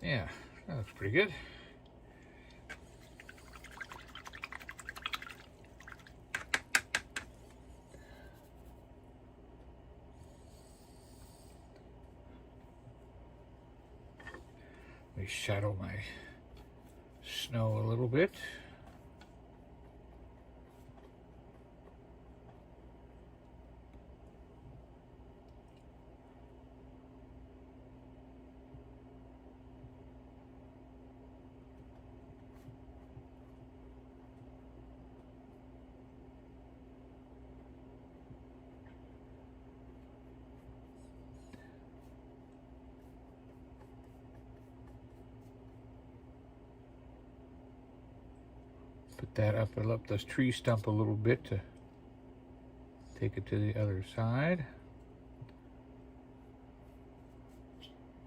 Yeah, that looks pretty good. Let me shadow my snow a little bit. Put that up this tree stump a little bit to take it to the other side.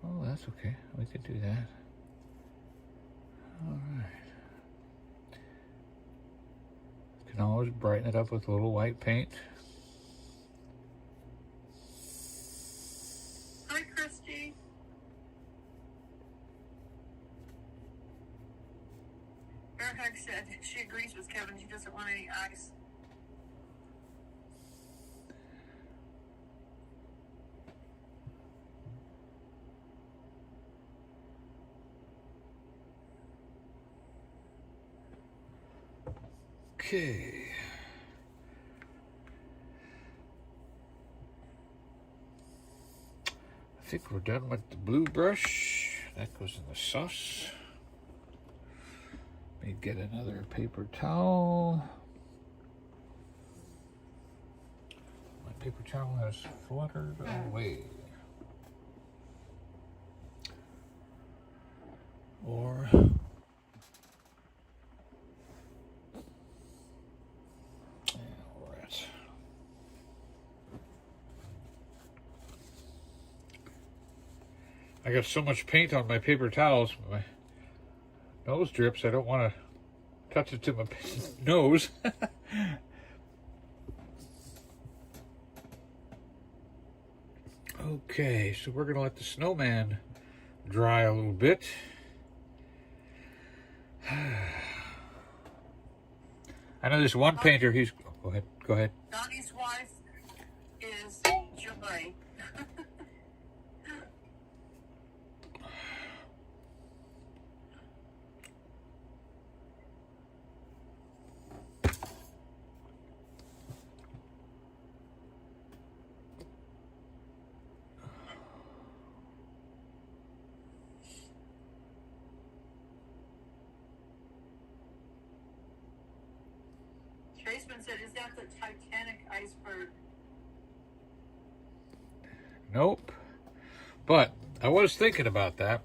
Oh, that's okay. We could do that. All right. Can always brighten it up with a little white paint. Hi, Christy. Fairhack said she agrees with Kevin. She doesn't want any ice. Okay. I think we're done with the blue brush. That goes in the sauce. Let me get another paper towel. My paper towel has fluttered away. Or I got so much paint on my paper towels, my nose drips. I don't want to touch it to my nose. Okay, so we're going to let the snowman dry a little bit. I know this one painter, he's... Go ahead. Donnie's wife is Joy. Traceman said, is that the Titanic iceberg? Nope. But I was thinking about that.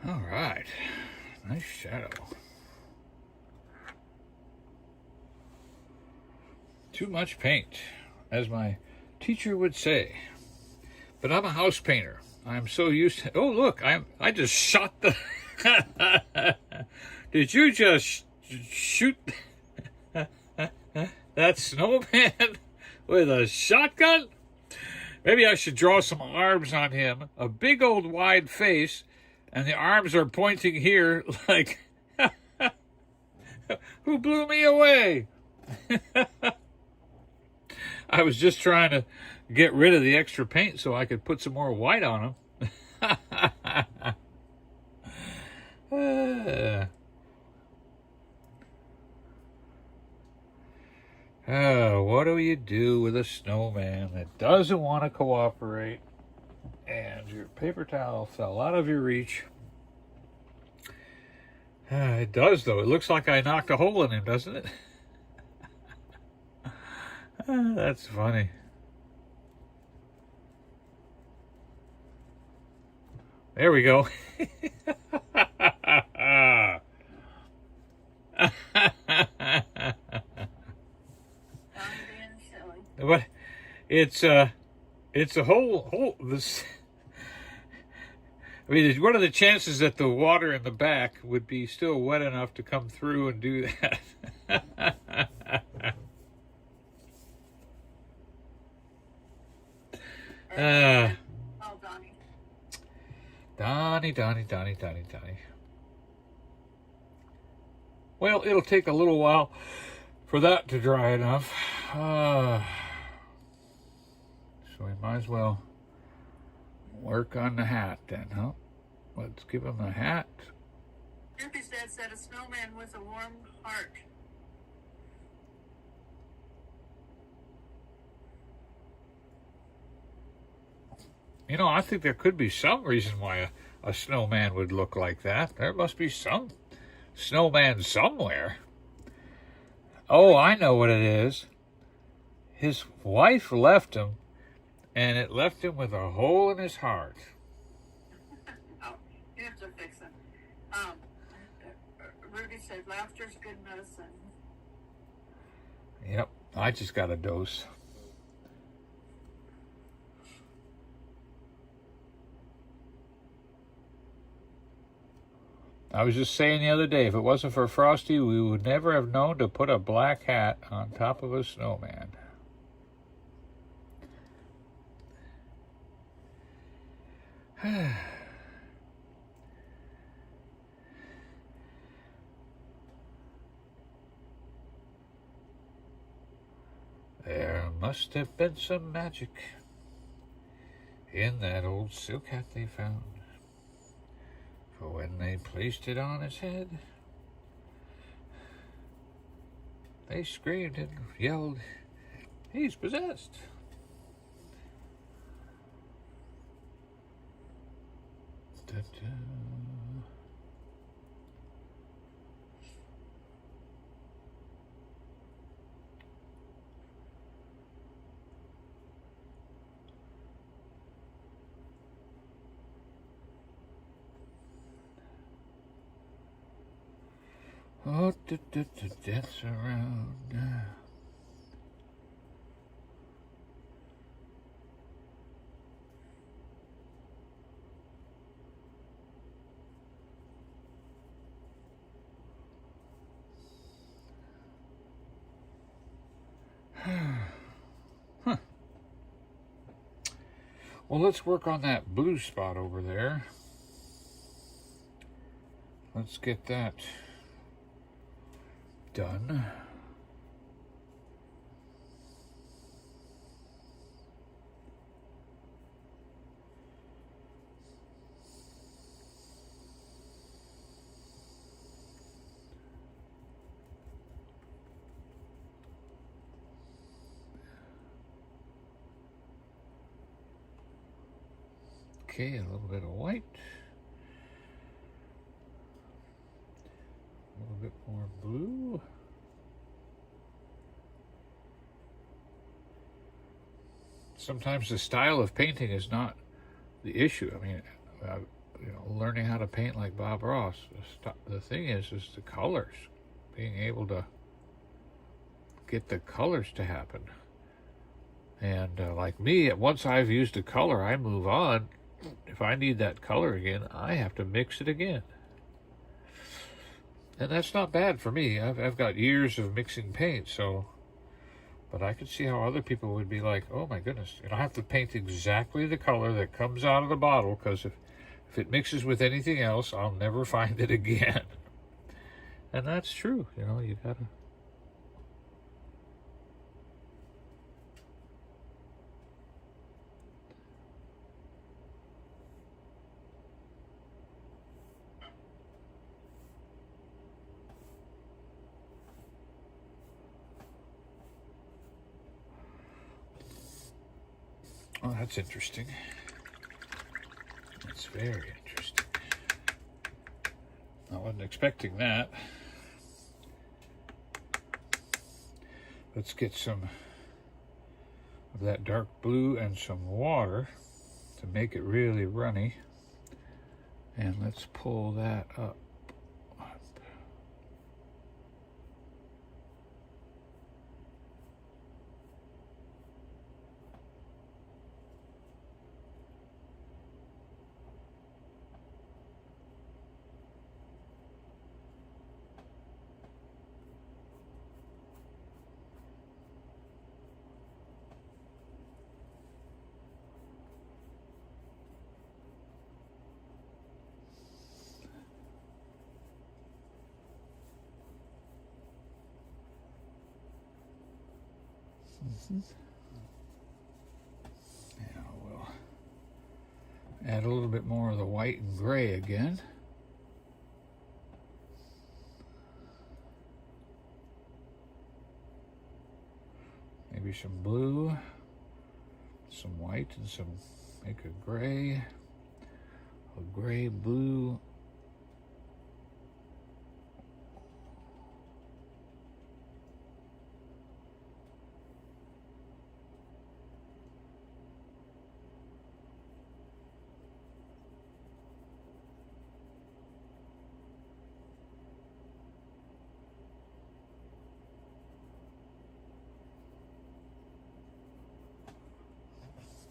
All right. Nice shadow. Too much paint, as my teacher would say. But I'm a house painter. I'm so used to... Oh, look, I just shot the... Did you just shoot that snowman with a shotgun? Maybe I should draw some arms on him. A big old wide face, and the arms are pointing here like... Who blew me away? I was just trying to get rid of the extra paint so I could put some more white on them. What do you do with a snowman that doesn't want to cooperate and your paper towel fell out of your reach? It does, though. It looks like I knocked a hole in him, doesn't it? That's funny. There we go. But it's a whole this. I mean, what are the chances that the water in the back would be still wet enough to come through and do that? Oh, Donny. Donny. Well, it'll take a little while for that to dry enough. So we might as well work on the hat then, huh? Let's give him the hat. Snoopy's dad said a snowman with a warm heart. You know, I think there could be some reason why a snowman would look like that. There must be some snowman somewhere. Oh, I know what it is. His wife left him, and it left him with a hole in his heart. Oh, you have to fix it. Rudy said laughter's good medicine. Yep, I just got a dose. I was just saying the other day, if it wasn't for Frosty, we would never have known to put a black hat on top of a snowman. There must have been some magic in that old silk hat they found. For when they placed it on his head, they screamed and yelled, "He's possessed!" Da-da. Oh, dance around now. Huh. Well, let's work on that blue spot over there. Let's get that done. Okay, a little bit of white. A little bit more blue. Sometimes the style of painting is not the issue. I mean, learning how to paint like Bob Ross. The thing is the colors. Being able to get the colors to happen. And like me, once I've used a color, I move on. If I need that color again, I have to mix it again. And that's not bad for me. I've got years of mixing paint, so... But I could see how other people would be like, oh my goodness, I have to paint exactly the color that comes out of the bottle, because if it mixes with anything else, I'll never find it again. And that's true, you gotta... Oh, that's interesting. That's very interesting. I wasn't expecting that. Let's get some of that dark blue and some water to make it really runny. And let's pull that up. Now we'll add a little bit more of the white and gray again. Maybe some blue, some white, and some, make a gray blue.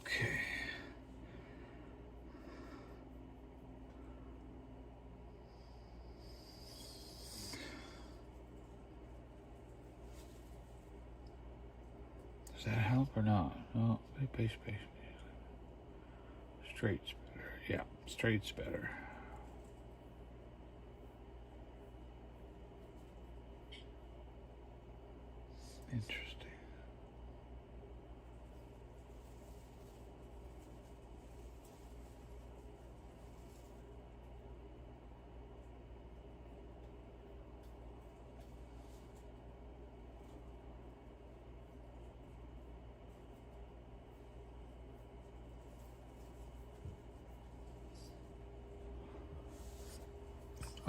Okay. Does that help or not? No, base. Straight's better. Yeah, straight's better. Interesting.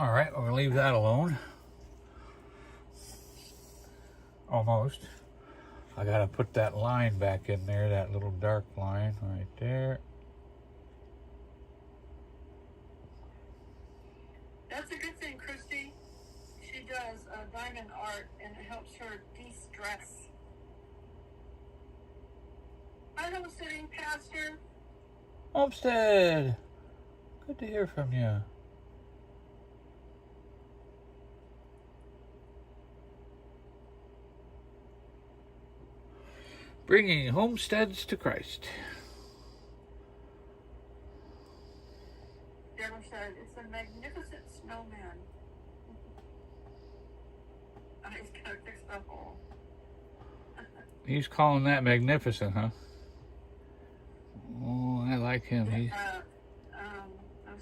All right, we're gonna leave that alone. Almost. I gotta put that line back in there, that little dark line right there. That's a good thing, Christy. She does diamond art, and it helps her de-stress. Hi, homesteading pastor. Homestead, good to hear from you. Bringing homesteads to Christ. Darren said, it's a magnificent snowman. He's got to fix the hole. He's calling that magnificent, huh? Oh, I like him.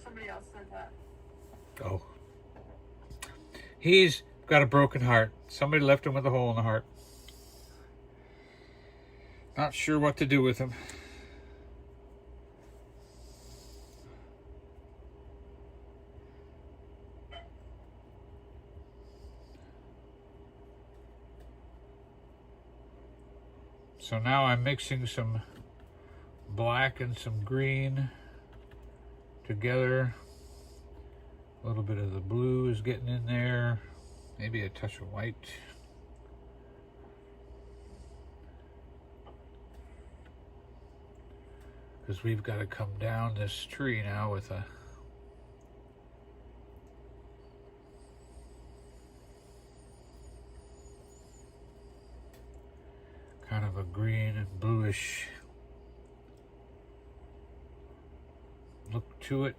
Somebody else said that. Oh. He's got a broken heart. Somebody left him with a hole in the heart. Not sure what to do with him. So now I'm mixing some black and some green together. A little bit of the blue is getting in there. Maybe a touch of white. Because we've got to come down this tree now with a kind of a green and bluish look to it.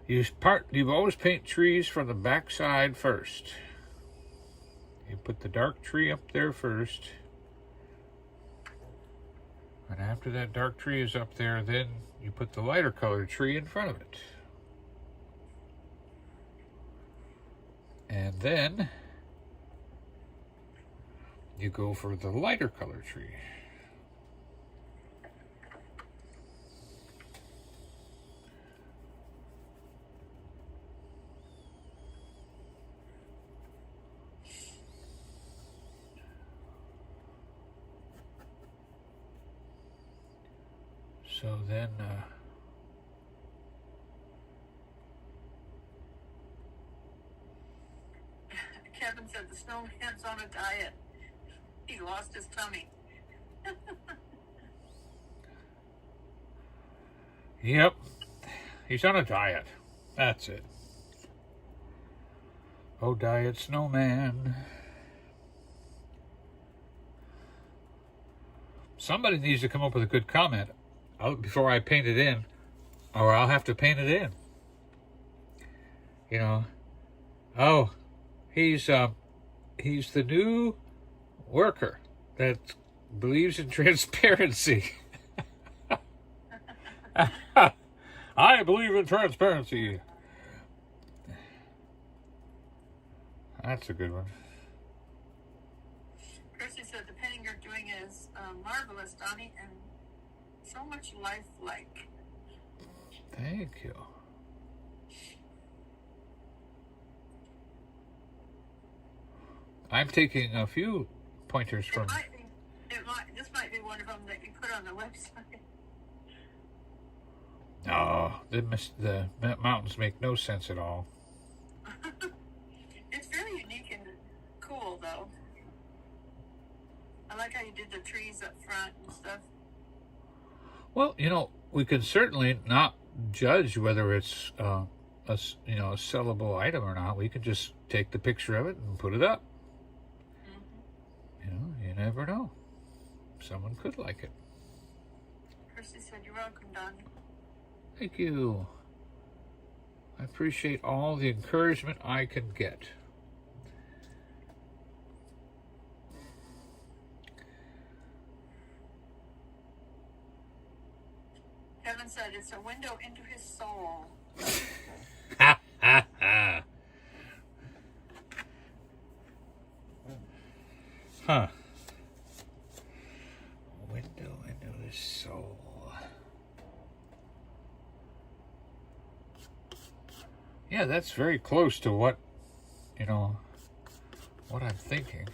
You always paint trees from the back side first. You put the dark tree up there first. And after that dark tree is up there, then you put the lighter colored tree in front of it. And then you go for the lighter colored tree. So then Kevin said the snowman's on a diet. He lost his tummy. Yep. He's on a diet. That's it. Oh, diet snowman. Somebody needs to come up with a good comment before I paint it in, or I'll have to paint it in. You know, oh, he's the new worker that believes in transparency. I believe in transparency. That's a good one. Kirsty said the painting you're doing is marvelous, Donny, and so much lifelike. Thank you. I'm taking a few pointers from. This might be one of them that you put on the website. No, the mountains make no sense at all. It's very unique and cool, though. I like how you did the trees up front and stuff. Well, you know, we can certainly not judge whether it's a sellable item or not. We can just take the picture of it and put it up. Mm-hmm. You know, you never know. Someone could like it. Kirsty said, "You're welcome, Donny." Thank you. I appreciate all the encouragement I can get. Kevin said it's a window into his soul. Ha ha ha. Huh. Window into his soul. Yeah, that's very close to what I'm thinking.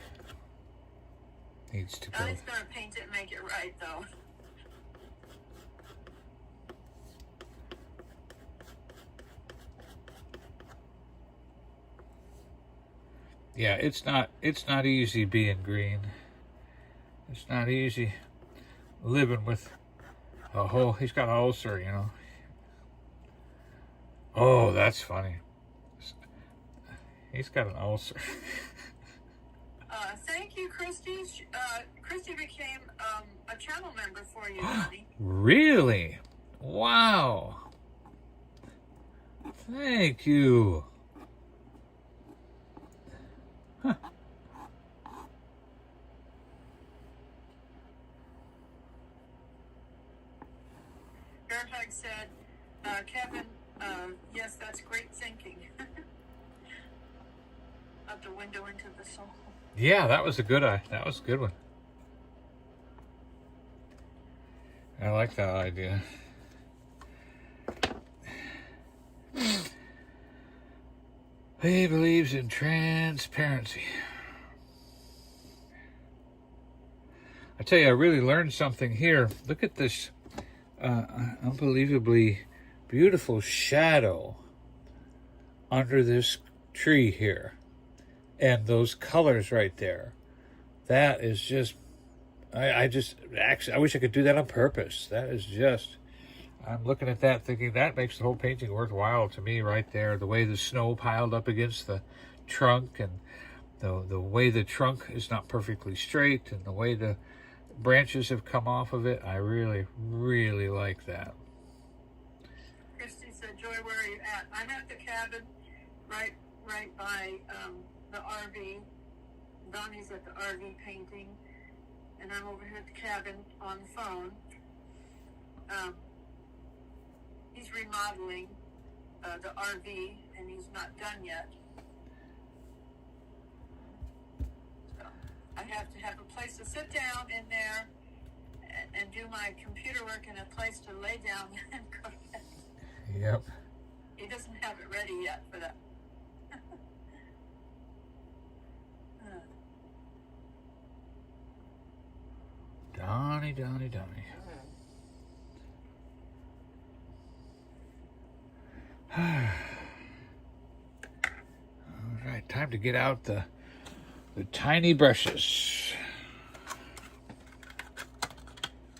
Needs to go. Donny's gonna paint it and make it right, though. Yeah, it's not easy being green. It's not easy living with he's got an ulcer, you know. Oh, that's funny. He's got an ulcer. Thank you, Christy. Christy became a channel member for you, Donny. Really? Wow. Thank you. Huh. Bearhug said, Kevin, yes, that's great thinking. Out the window into the soul. Yeah, that was a good one. I like that idea. He believes in transparency. I tell you, I really learned something here. Look at this unbelievably beautiful shadow under this tree here. And those colors right there. That is just, I wish I could do that on purpose. That is just, I'm looking at that thinking that makes the whole painting worthwhile to me right there. The way the snow piled up against the trunk, and the way the trunk is not perfectly straight, and the way the branches have come off of it. I really, really like that. Christy said, Joy, where are you at? I'm at the cabin right by the RV. Donnie's at the RV painting, and I'm over here at the cabin on the phone. He's remodeling the RV, and he's not done yet. So I have to have a place to sit down in there and do my computer work, and a place to lay down and go to bed. Yep. He doesn't have it ready yet for that. Donny. All right, time to get out the The tiny brushes.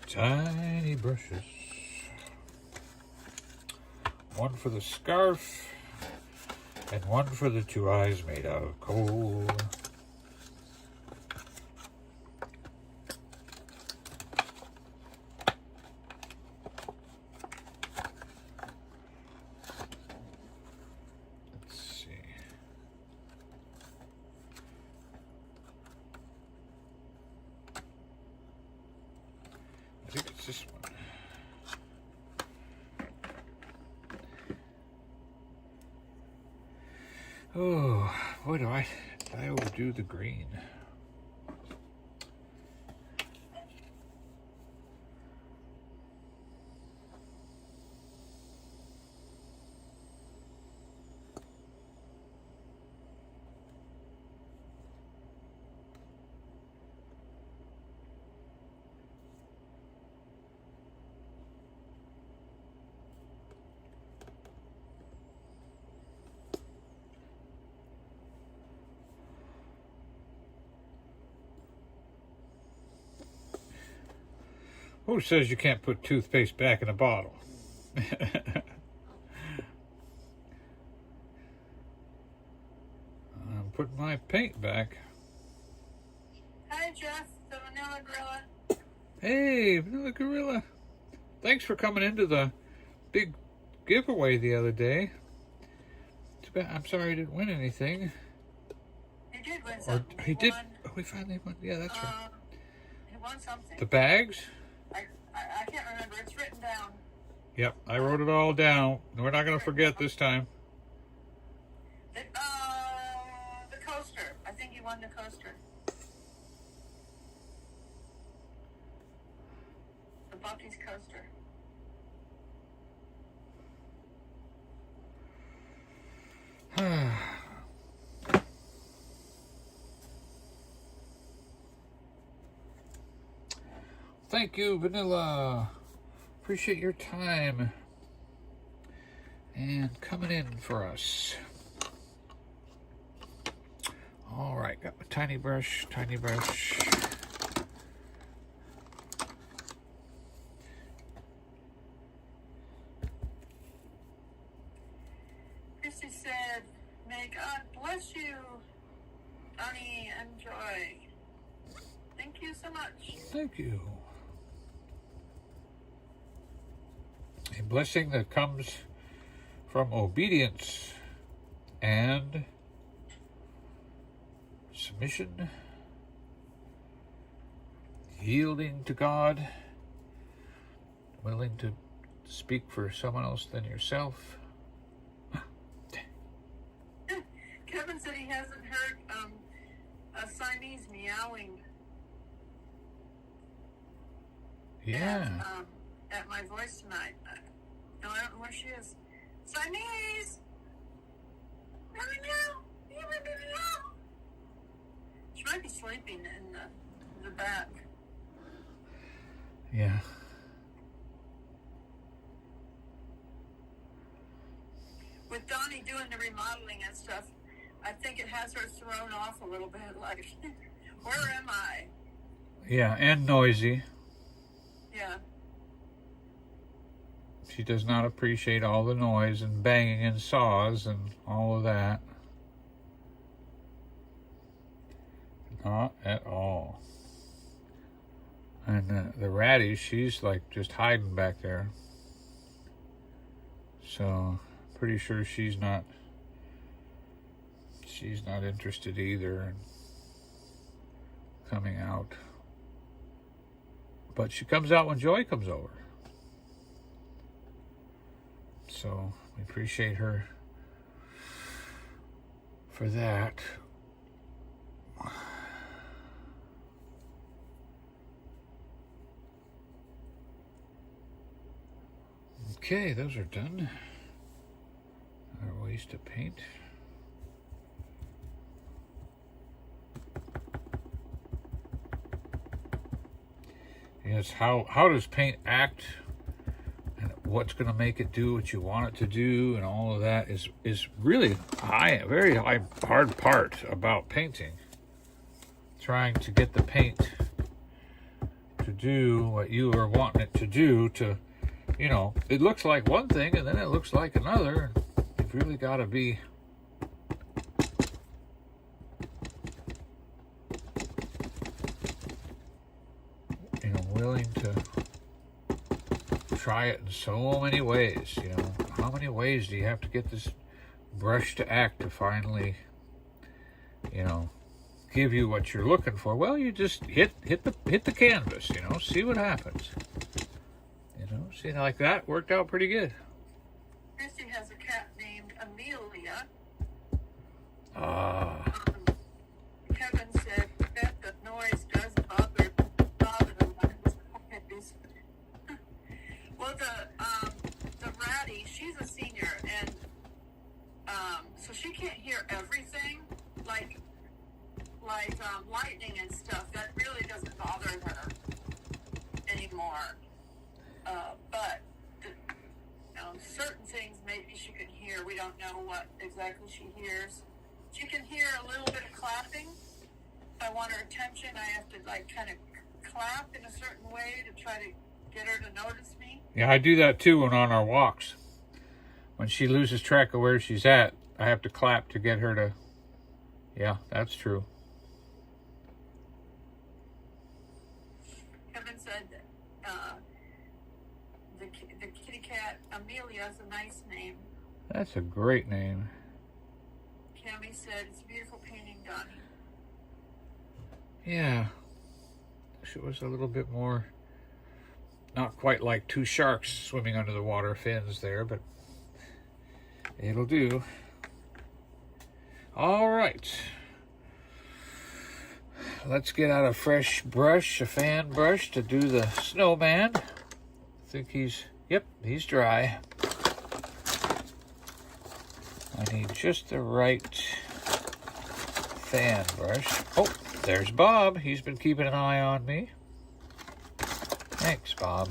Tiny brushes. One for the scarf, and one for the two eyes made out of coal. Let's see. I think it's this one. Oh, boy, did I overdo the green. Who says you can't put toothpaste back in a bottle? I'm putting my paint back. Hi, Jeff, the Vanilla Gorilla. Hey, Vanilla Gorilla. Thanks for coming into the big giveaway the other day. Too bad, I'm sorry I didn't win anything. He did win something. He did. Oh, we finally won. Yeah, that's right. He won something. The bags? I can't remember. It's written down. Yep, I wrote it all down. We're not going to forget this time. The coaster. I think he won the coaster. The Bucky's coaster. Thank you, Vanilla. Appreciate your time and coming in for us. All right, got my tiny brush, tiny brush. Christy said, "May God bless you, Donny and Joy." Thank you so much. Thank you. A blessing that comes from obedience and submission, yielding to God, willing to speak for someone else than yourself. Kevin said he hasn't heard a Siamese meowing. Yeah. At my voice tonight. No, I don't know where she is. Siamese! She might be sleeping in the back. Yeah. With Donnie doing the remodeling and stuff, I think it has her thrown off a little bit, like, where am I? Yeah, and noisy. Yeah. She does not appreciate all the noise and banging and saws and all of that. Not at all. And the ratty, she's like just hiding back there. So, pretty sure she's not interested either in coming out. But she comes out when Joy comes over. So we appreciate her for that. Okay, those are done. Our waste of paint. Yes, how does paint act, and what's going to make it do what you want it to do, and all of that is really very hard part about painting. trying to get the paint to do what you were wanting it to do. To, you know, it looks like one thing and then it looks like another. You've really got to be willing to try it in so many ways. You know, how many ways do you have to get this brush to act to finally, you know, give you what you're looking for? Well, you just hit the canvas, you know, see what happens. You know, see, like that worked out pretty good. Christy has a cat named Amelia. Kevin said that the noise does bother them. Well, the ratty, she's a senior, and so she can't hear everything, like lightning and stuff. That really doesn't bother her anymore. But certain things maybe she can hear. We don't know what exactly she hears. She can hear a little bit of clapping. If I want her attention, I have to kind of clap in a certain way to try to get her to notice me. Yeah, I do that too when on our walks. When she loses track of where she's at, I have to clap to get her to... Yeah, that's true. Kevin said the kitty cat Amelia is a nice name. That's a great name. Cammy said it's a beautiful painting, Donny. Yeah. She was a little bit more... Not quite like two sharks swimming under the water fins there, but it'll do. All right. Let's get out a fresh brush, a fan brush, to do the snowman. I think he's dry. I need just the right fan brush. Oh, there's Bob. He's been keeping an eye on me. Thanks, Bob.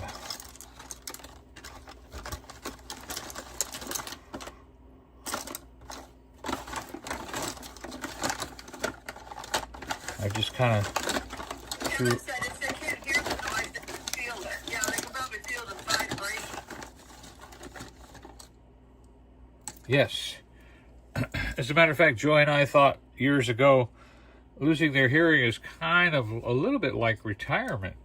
I just kind of threw... Kevin said if they can't hear the noise, they can feel it. Yeah, they can probably feel the vibration. Yes. As a matter of fact, Joy and I thought years ago losing their hearing is kind of a little bit like retirement.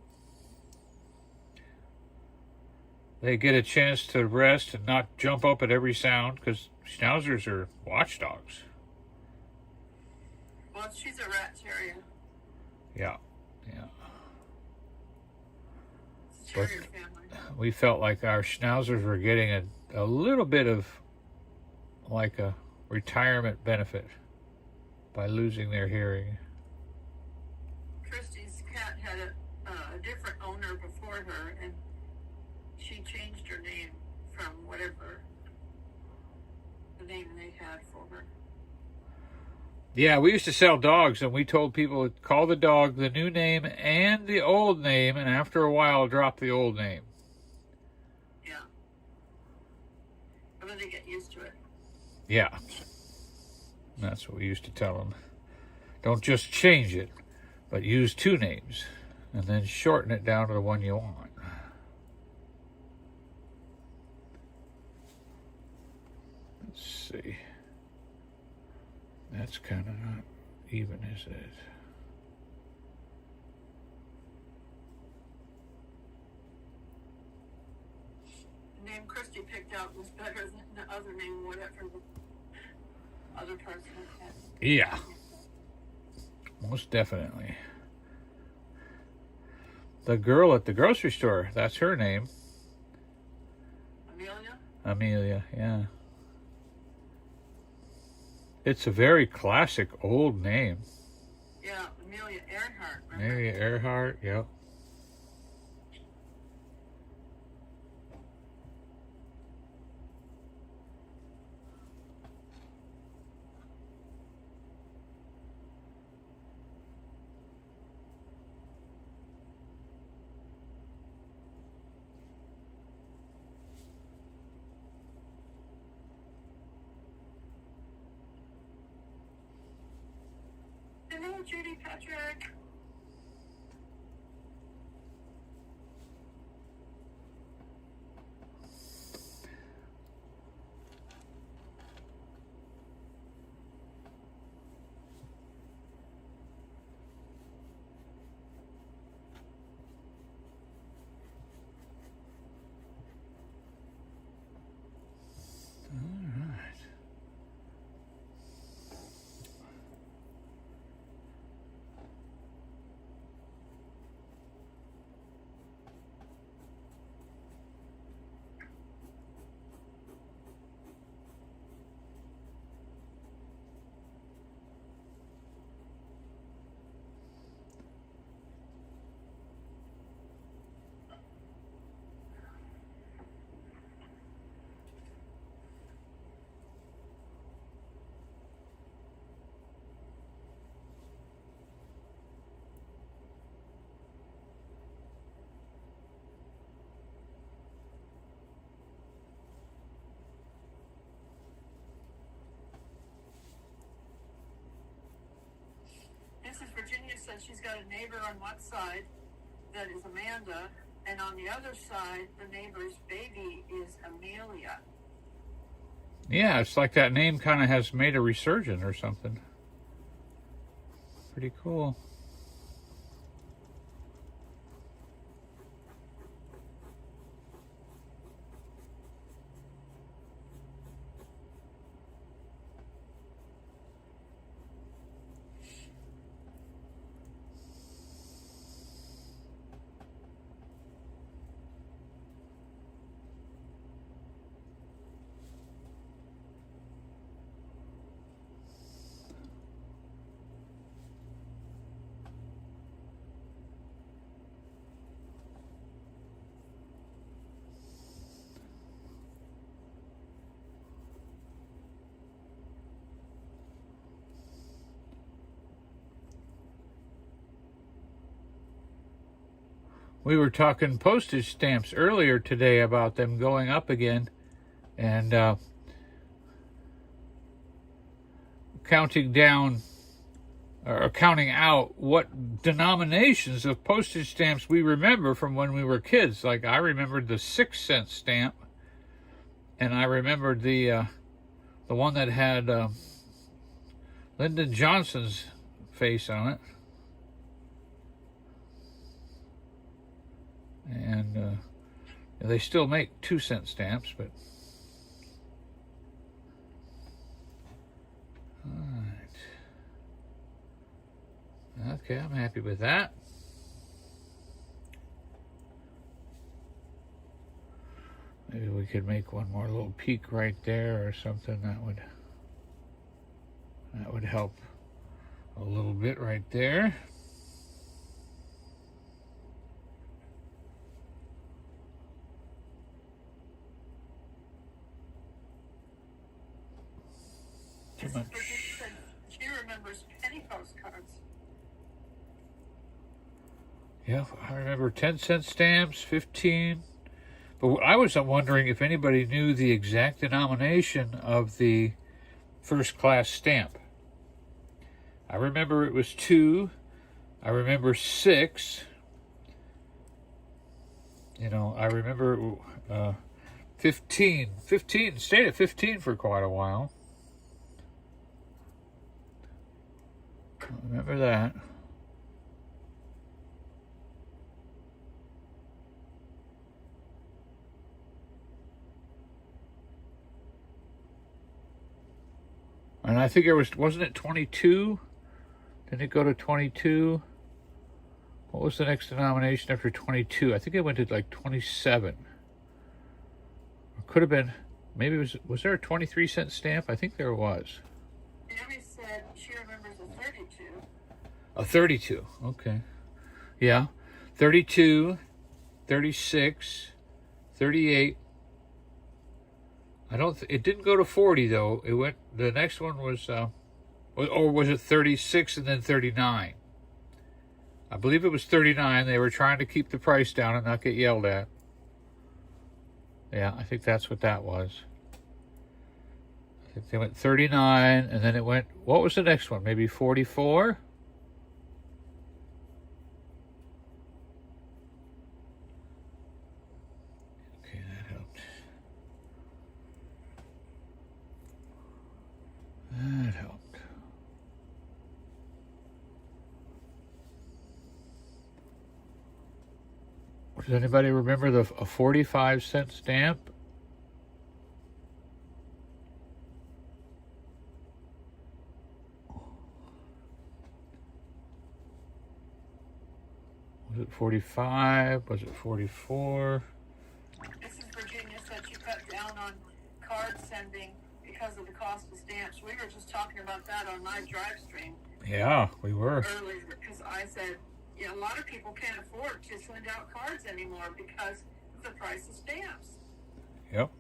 They get a chance to rest and not jump up at every sound, because schnauzers are watchdogs. Well, she's a rat terrier. Yeah. It's a terrier family. We felt like our schnauzers were getting a little bit of like a retirement benefit by losing their hearing. Christy's cat had a different owner before her, and she changed her name from whatever the name they had for her. Yeah, we used to sell dogs, and we told people to call the dog the new name and the old name, and after a while, drop the old name. Yeah. But then they get used to it. Yeah. That's what we used to tell them. Don't just change it, but use two names, and then shorten it down to the one you want. Let's see. That's kind of not even, is it? The name Christy picked out was better than the other name, whatever the other person had. Yeah. Most definitely. The girl at the grocery store, that's her name. Amelia? Amelia, yeah. It's a very classic old name. Yeah, Amelia Earhart. Remember? Amelia Earhart, yep. Hello, Judy Patrick. got a neighbor on one side that is Amanda, and on the other side, the neighbor's baby is Amelia. Yeah, it's like that name kind of has made a resurgence or something. Pretty cool. We were talking postage stamps earlier today about them going up again, and counting down or counting out what denominations of postage stamps we remember from when we were kids. Like I remembered the 6-cent stamp, and I remembered the one that had Lyndon Johnson's face on it. And they still make 2-cent stamps, but all right. Okay, I'm happy with that. Maybe we could make one more little peak right there or something. That would help a little bit right there. Too much. She remembers penny postcards. Yeah, I remember 10-cent stamps, 15. But I was wondering if anybody knew the exact denomination of the first-class stamp. I remember it was 2. I remember 6. You know, I remember 15. 15 stayed at 15 for quite a while. I remember that. And I think wasn't it 22? Didn't it go to 22? What was the next denomination after 22? I think it went to like 27. Or could have been, maybe was there a 23-cent stamp? I think there was. Tammy said she remembers a 32. A 32, okay. Yeah, 32, 36, 38. It didn't go to 40 though. It went, the next one was, or was it 36 and then 39? I believe it was 39. They were trying to keep the price down and not get yelled at. Yeah, I think that's what that was. I think they went 39 and then it went, what was the next one? Maybe 44? That helped. Does anybody remember a 45-cent stamp? Was it 45? Was it 44? This is Virginia said she cut down on card sending because of the cost of stamps. We were just talking about that on my drive stream. Yeah, we were. Earlier, because I said, a lot of people can't afford to send out cards anymore because of the price of stamps. Yep.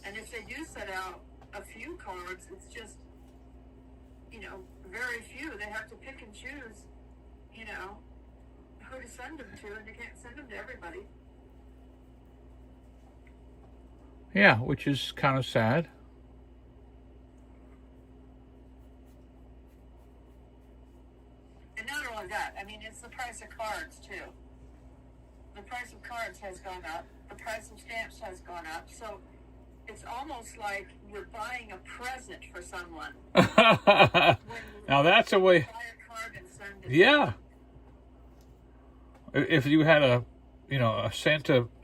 And if they do send out a few cards, it's just, very few. They have to pick and choose, who to send them to, and they can't send them to everybody. Yeah, which is kind of sad. And not only that. I mean, it's the price of cards, too. The price of cards has gone up. The price of stamps has gone up. So it's almost like you're buying a present for someone. Now that's a way. Buy a card and send it. Yeah. If you had a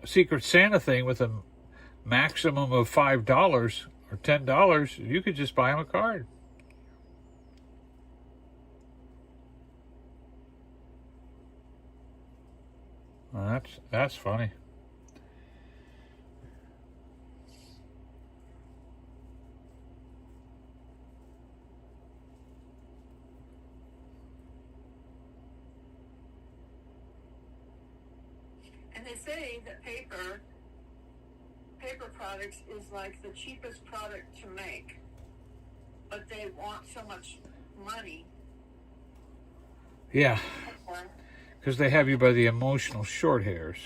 Secret Santa thing with a maximum of $5 or $10, you could just buy them a card. Well, that's funny. And they say that paper products is like the cheapest product to make, but they want so much money. Yeah, because they have you by the emotional short hairs.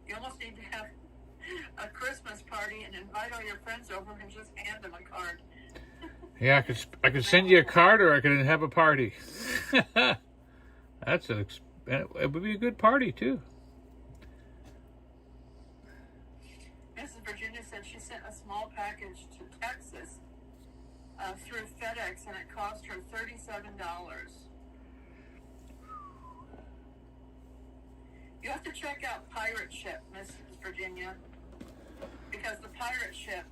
You almost need to have a Christmas party and invite all your friends over and just hand them a card. Yeah, I could send you a card, or I could have a party. It would be a good party too. Mrs. Virginia said she sent a small package to Texas through FedEx, and it cost her $37. You have to check out Pirate Ship, Mrs. Virginia, because the Pirate Ship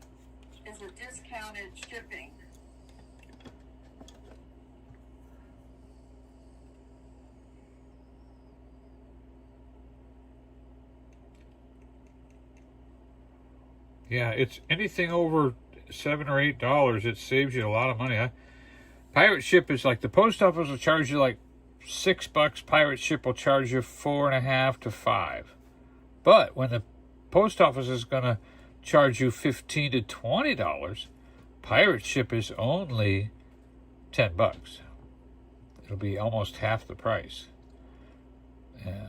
is a discounted shipping. Yeah, it's anything over $7 or $8. It saves you a lot of money. Pirate Ship is like the post office will charge you like $6. Pirate Ship will charge you $4.50 to $5. But when the post office is gonna charge you $15 to $20, Pirate Ship is only $10. It'll be almost half the price. Yeah.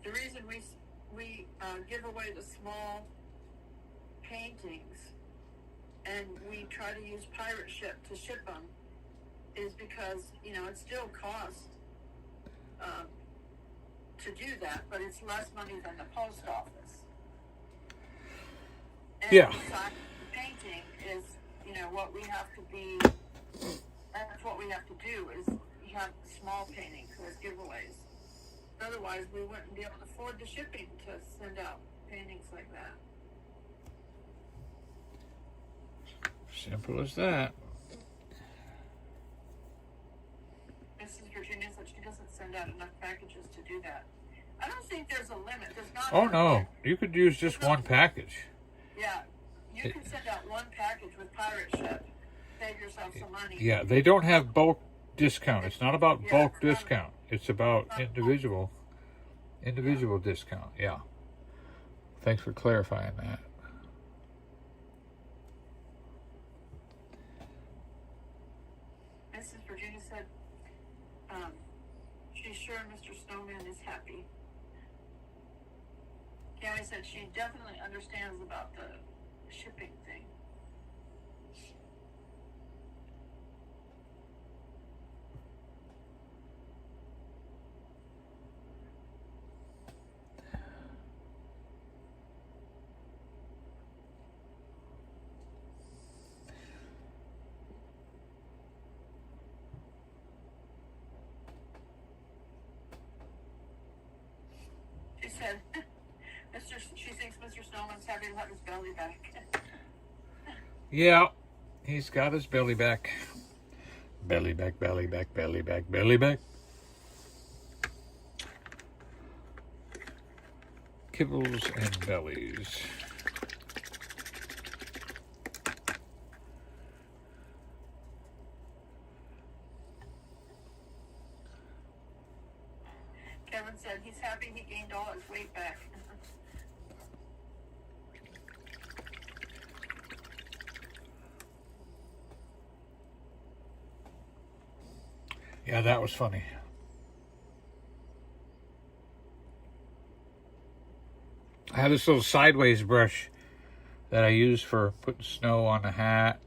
The reason we give away the small paintings and we try to use Pirate Ship to ship them is because, it still costs to do that, but it's less money than the post office. And Yeah. besides, the painting is, what we have to be, that's what we have to do is you have small paintings as giveaways. Otherwise, we wouldn't be able to afford the shipping to send out paintings like that. Simple as that. Mrs. Virginia said she doesn't send out enough packages to do that. I don't think there's a limit. There's not. Oh no, you could use just one package. Yeah, you can send out one package with Pirate Ship. Save yourself some money. Yeah, they don't have bulk discount. It's not about bulk discount. It's about individual discount. Yeah. Thanks for clarifying that. Mrs. Virginia said she's sure Mr. Snowman is happy. Cammy said she definitely understands about the shipping thing. She said, she thinks Mr. Snowman's happy to have his belly back. Yeah, he's got his belly back. Belly back, belly back, belly back, belly back. Kibbles and bellies. Kevin said he's happy he gained all his weight back. Yeah, that was funny. I have this little sideways brush that I use for putting snow on the hat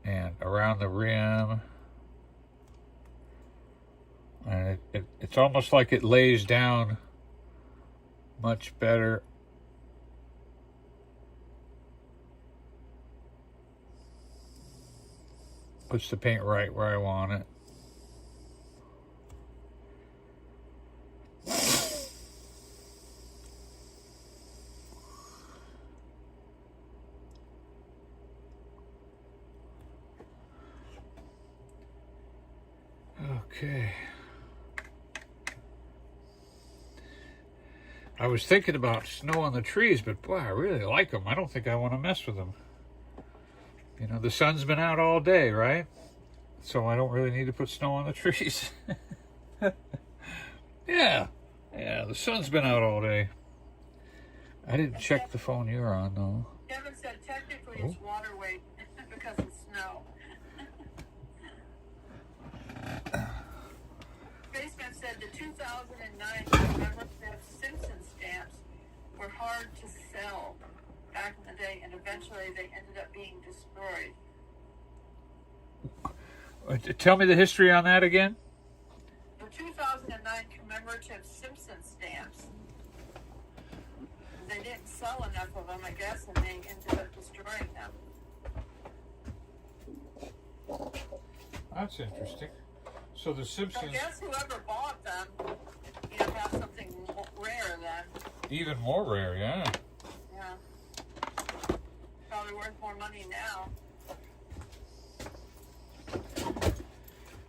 and around the rim. And it's almost like it lays down much better. Puts the paint right where I want it. Okay. I was thinking about snow on the trees, but boy, I really like them. I don't think I want to mess with them. You know, the sun's been out all day, right? So I don't really need to put snow on the trees. Yeah, the sun's been out all day. I didn't check the phone you're on, though. Kevin said technically it's water weight because of snow. Spaceman said the 2009 commemorative Simpson stamps were hard to sell back in the day, and eventually they ended up being destroyed. Tell me the history on that again. The 2009 commemorative Simpson stamps, they didn't sell enough of them, I guess, and they ended up destroying them. That's interesting. So the Simpsons... I guess whoever bought them, you know, have something rare then. Even more rare, yeah. Yeah. Probably worth more money now.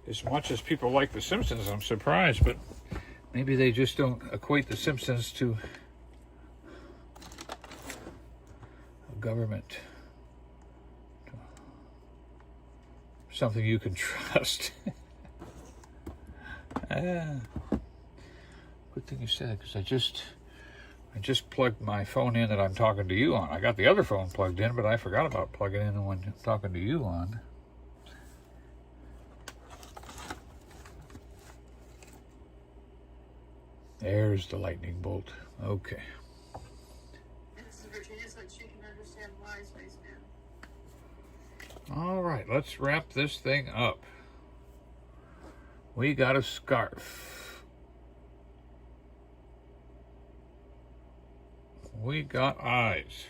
As much as people like the Simpsons, I'm surprised, but maybe they just don't equate the Simpsons to a government. Something you can trust. Good thing you said, because I just plugged my phone in that I'm talking to you on. I got the other phone plugged in, but I forgot about plugging in the one I'm talking to you on. There's the lightning bolt. Okay. This is Virginia, so she can understand why, Spaceman. All right, let's wrap this thing up. We got a scarf. We got eyes.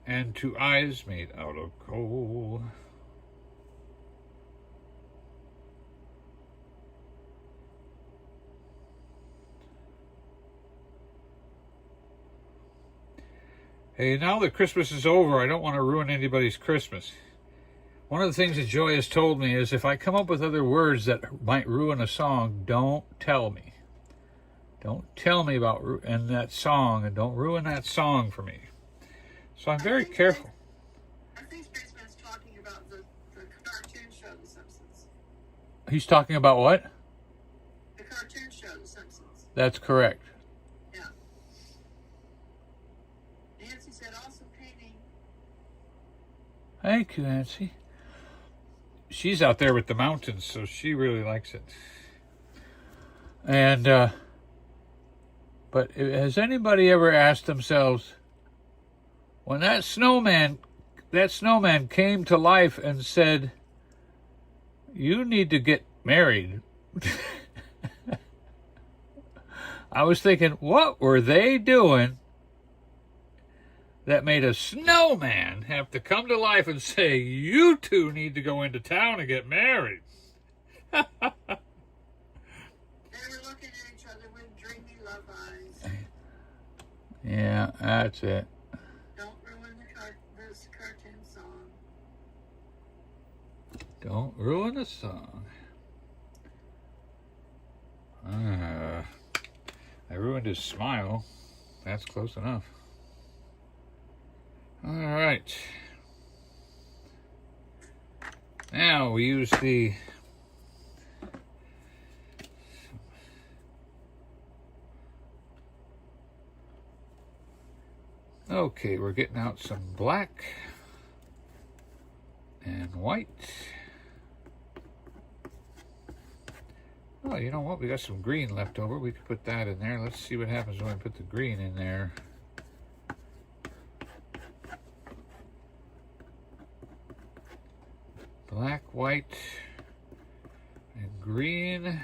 And 2 eyes made out of coal. Hey, now that Christmas is over, I don't want to ruin anybody's Christmas. One of the things that Joy has told me is if I come up with other words that might ruin a song, don't tell me. Don't tell me about that song, and don't ruin that song for me. So I'm very careful. I think Spaceman's talking about the cartoon show, The Simpsons. He's talking about what? The cartoon show, The Simpsons. That's correct. Yeah. Nancy said, awesome painting. Thank you, Nancy. She's out there with the mountains, so she really likes it. And, but has anybody ever asked themselves, when that snowman came to life and said, you need to get married. I was thinking, what were they doing that made a snowman have to come to life and say, you two need to go into town and get married? They were looking at each other with dreamy love eyes. Yeah, that's it. Don't ruin this cartoon song. Don't ruin the song. I ruined his smile. That's close enough. All right. Now we use the okay, we're getting out some black and white. Oh, you know what? We got some green left over. We could put that in there. Let's see what happens when we put the green in there. Black, white, and green.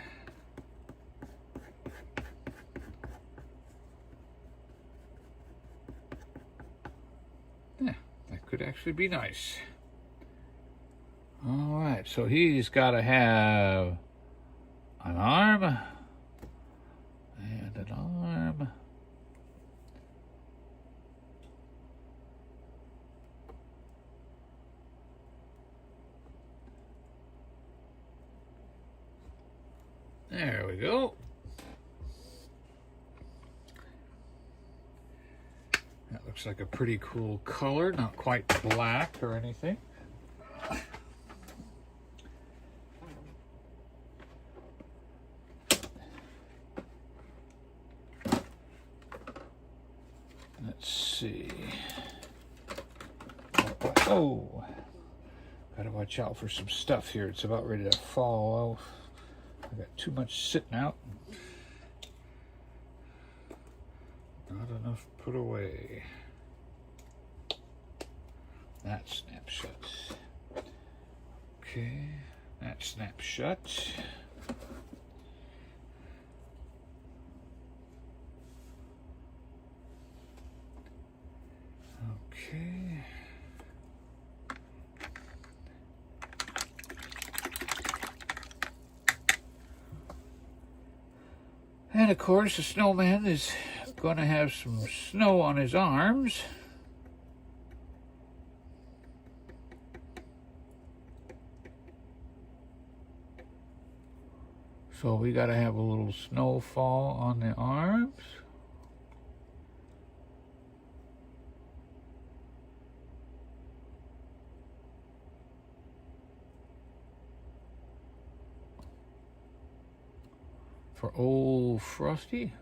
Yeah, that could actually be nice. All right, so he's got to have an arm and an arm. There we go. That looks like a pretty cool color, not quite black or anything. Let's see. Oh, gotta watch out for some stuff here. It's about ready to fall off. I got too much sitting out. Not enough put away. That snaps shut. Okay, that snaps shut. Okay. And of course, the snowman is going to have some snow on his arms. So we got to have a little snowfall on the arms. For old Frosty.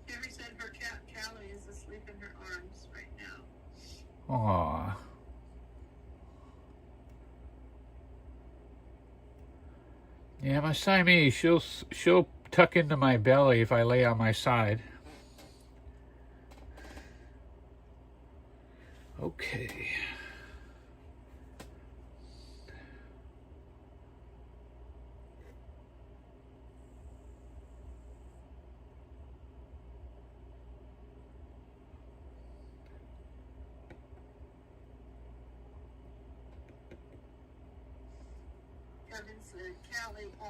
Terry said her cat Callie is asleep in her arms right now. Aww. Yeah, my Siamese, she'll tuck into my belly if I lay on my side. Okay. Kevin said Callie, aw.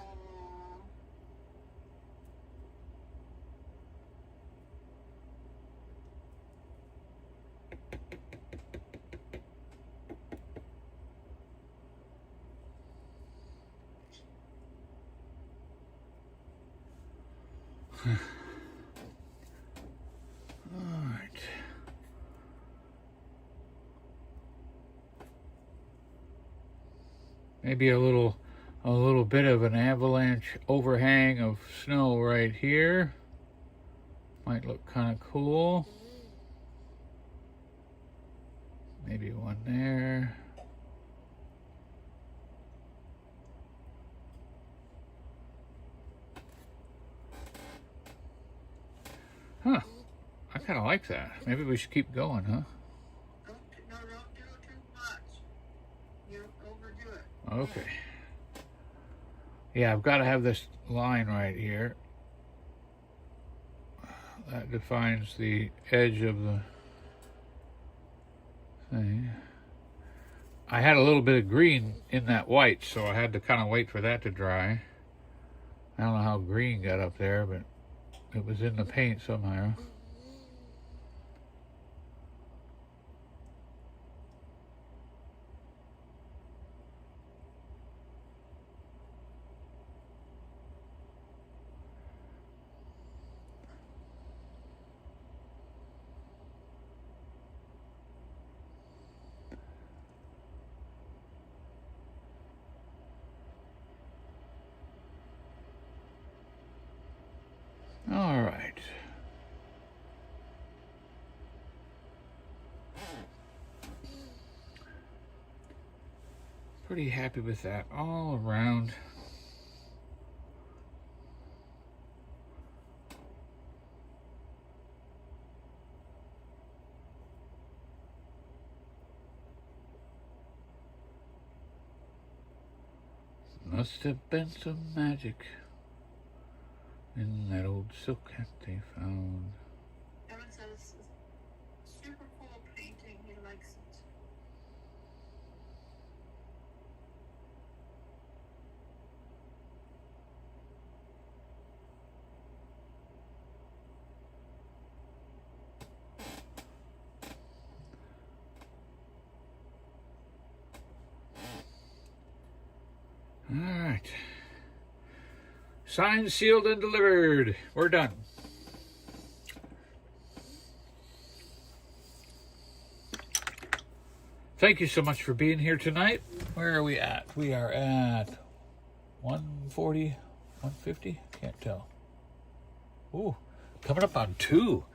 Alright. Maybe a little bit of an avalanche overhang of snow right here. Might look kind of cool. Maybe one there. Huh. I kind of like that. Maybe we should keep going, huh? Don't do it too much. You overdo it. Okay. Yeah, I've got to have this line right here. That defines the edge of the thing. I had a little bit of green in that white, so I had to kind of wait for that to dry. I don't know how green got up there, but it was in the paint somehow. Pretty happy with that all around. Must have been some magic in that old silk hat they found. Evan says, super cool painting. He likes it. All right. Signed, sealed, and delivered. We're done. Thank you so much for being here tonight. Where are we at? We are at 140, 150? Can't tell. Ooh, coming up on 2.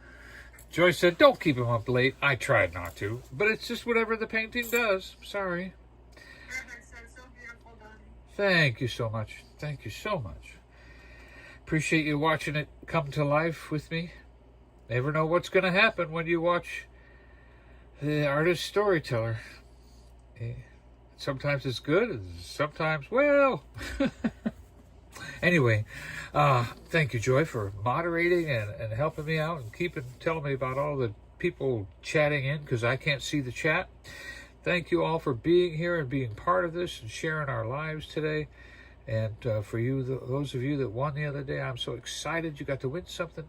Joy said, don't keep him up late. I tried not to, but it's just whatever the painting does. Sorry. So beautiful, Donny. Thank you so much. Thank you so much. Appreciate you watching it come to life with me. Never know what's going to happen when you watch the artist storyteller. Sometimes it's good, and sometimes, well. Anyway, thank you, Joy, for moderating and helping me out and telling me about all the people chatting in, because I can't see the chat. Thank you all for being here and being part of this and sharing our lives today. And for you, those of you that won the other day, I'm so excited you got to win something,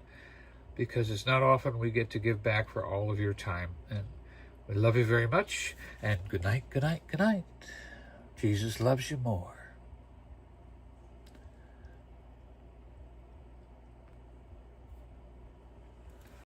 because it's not often we get to give back for all of your time. And we love you very much. And good night, good night, good night. Jesus loves you more.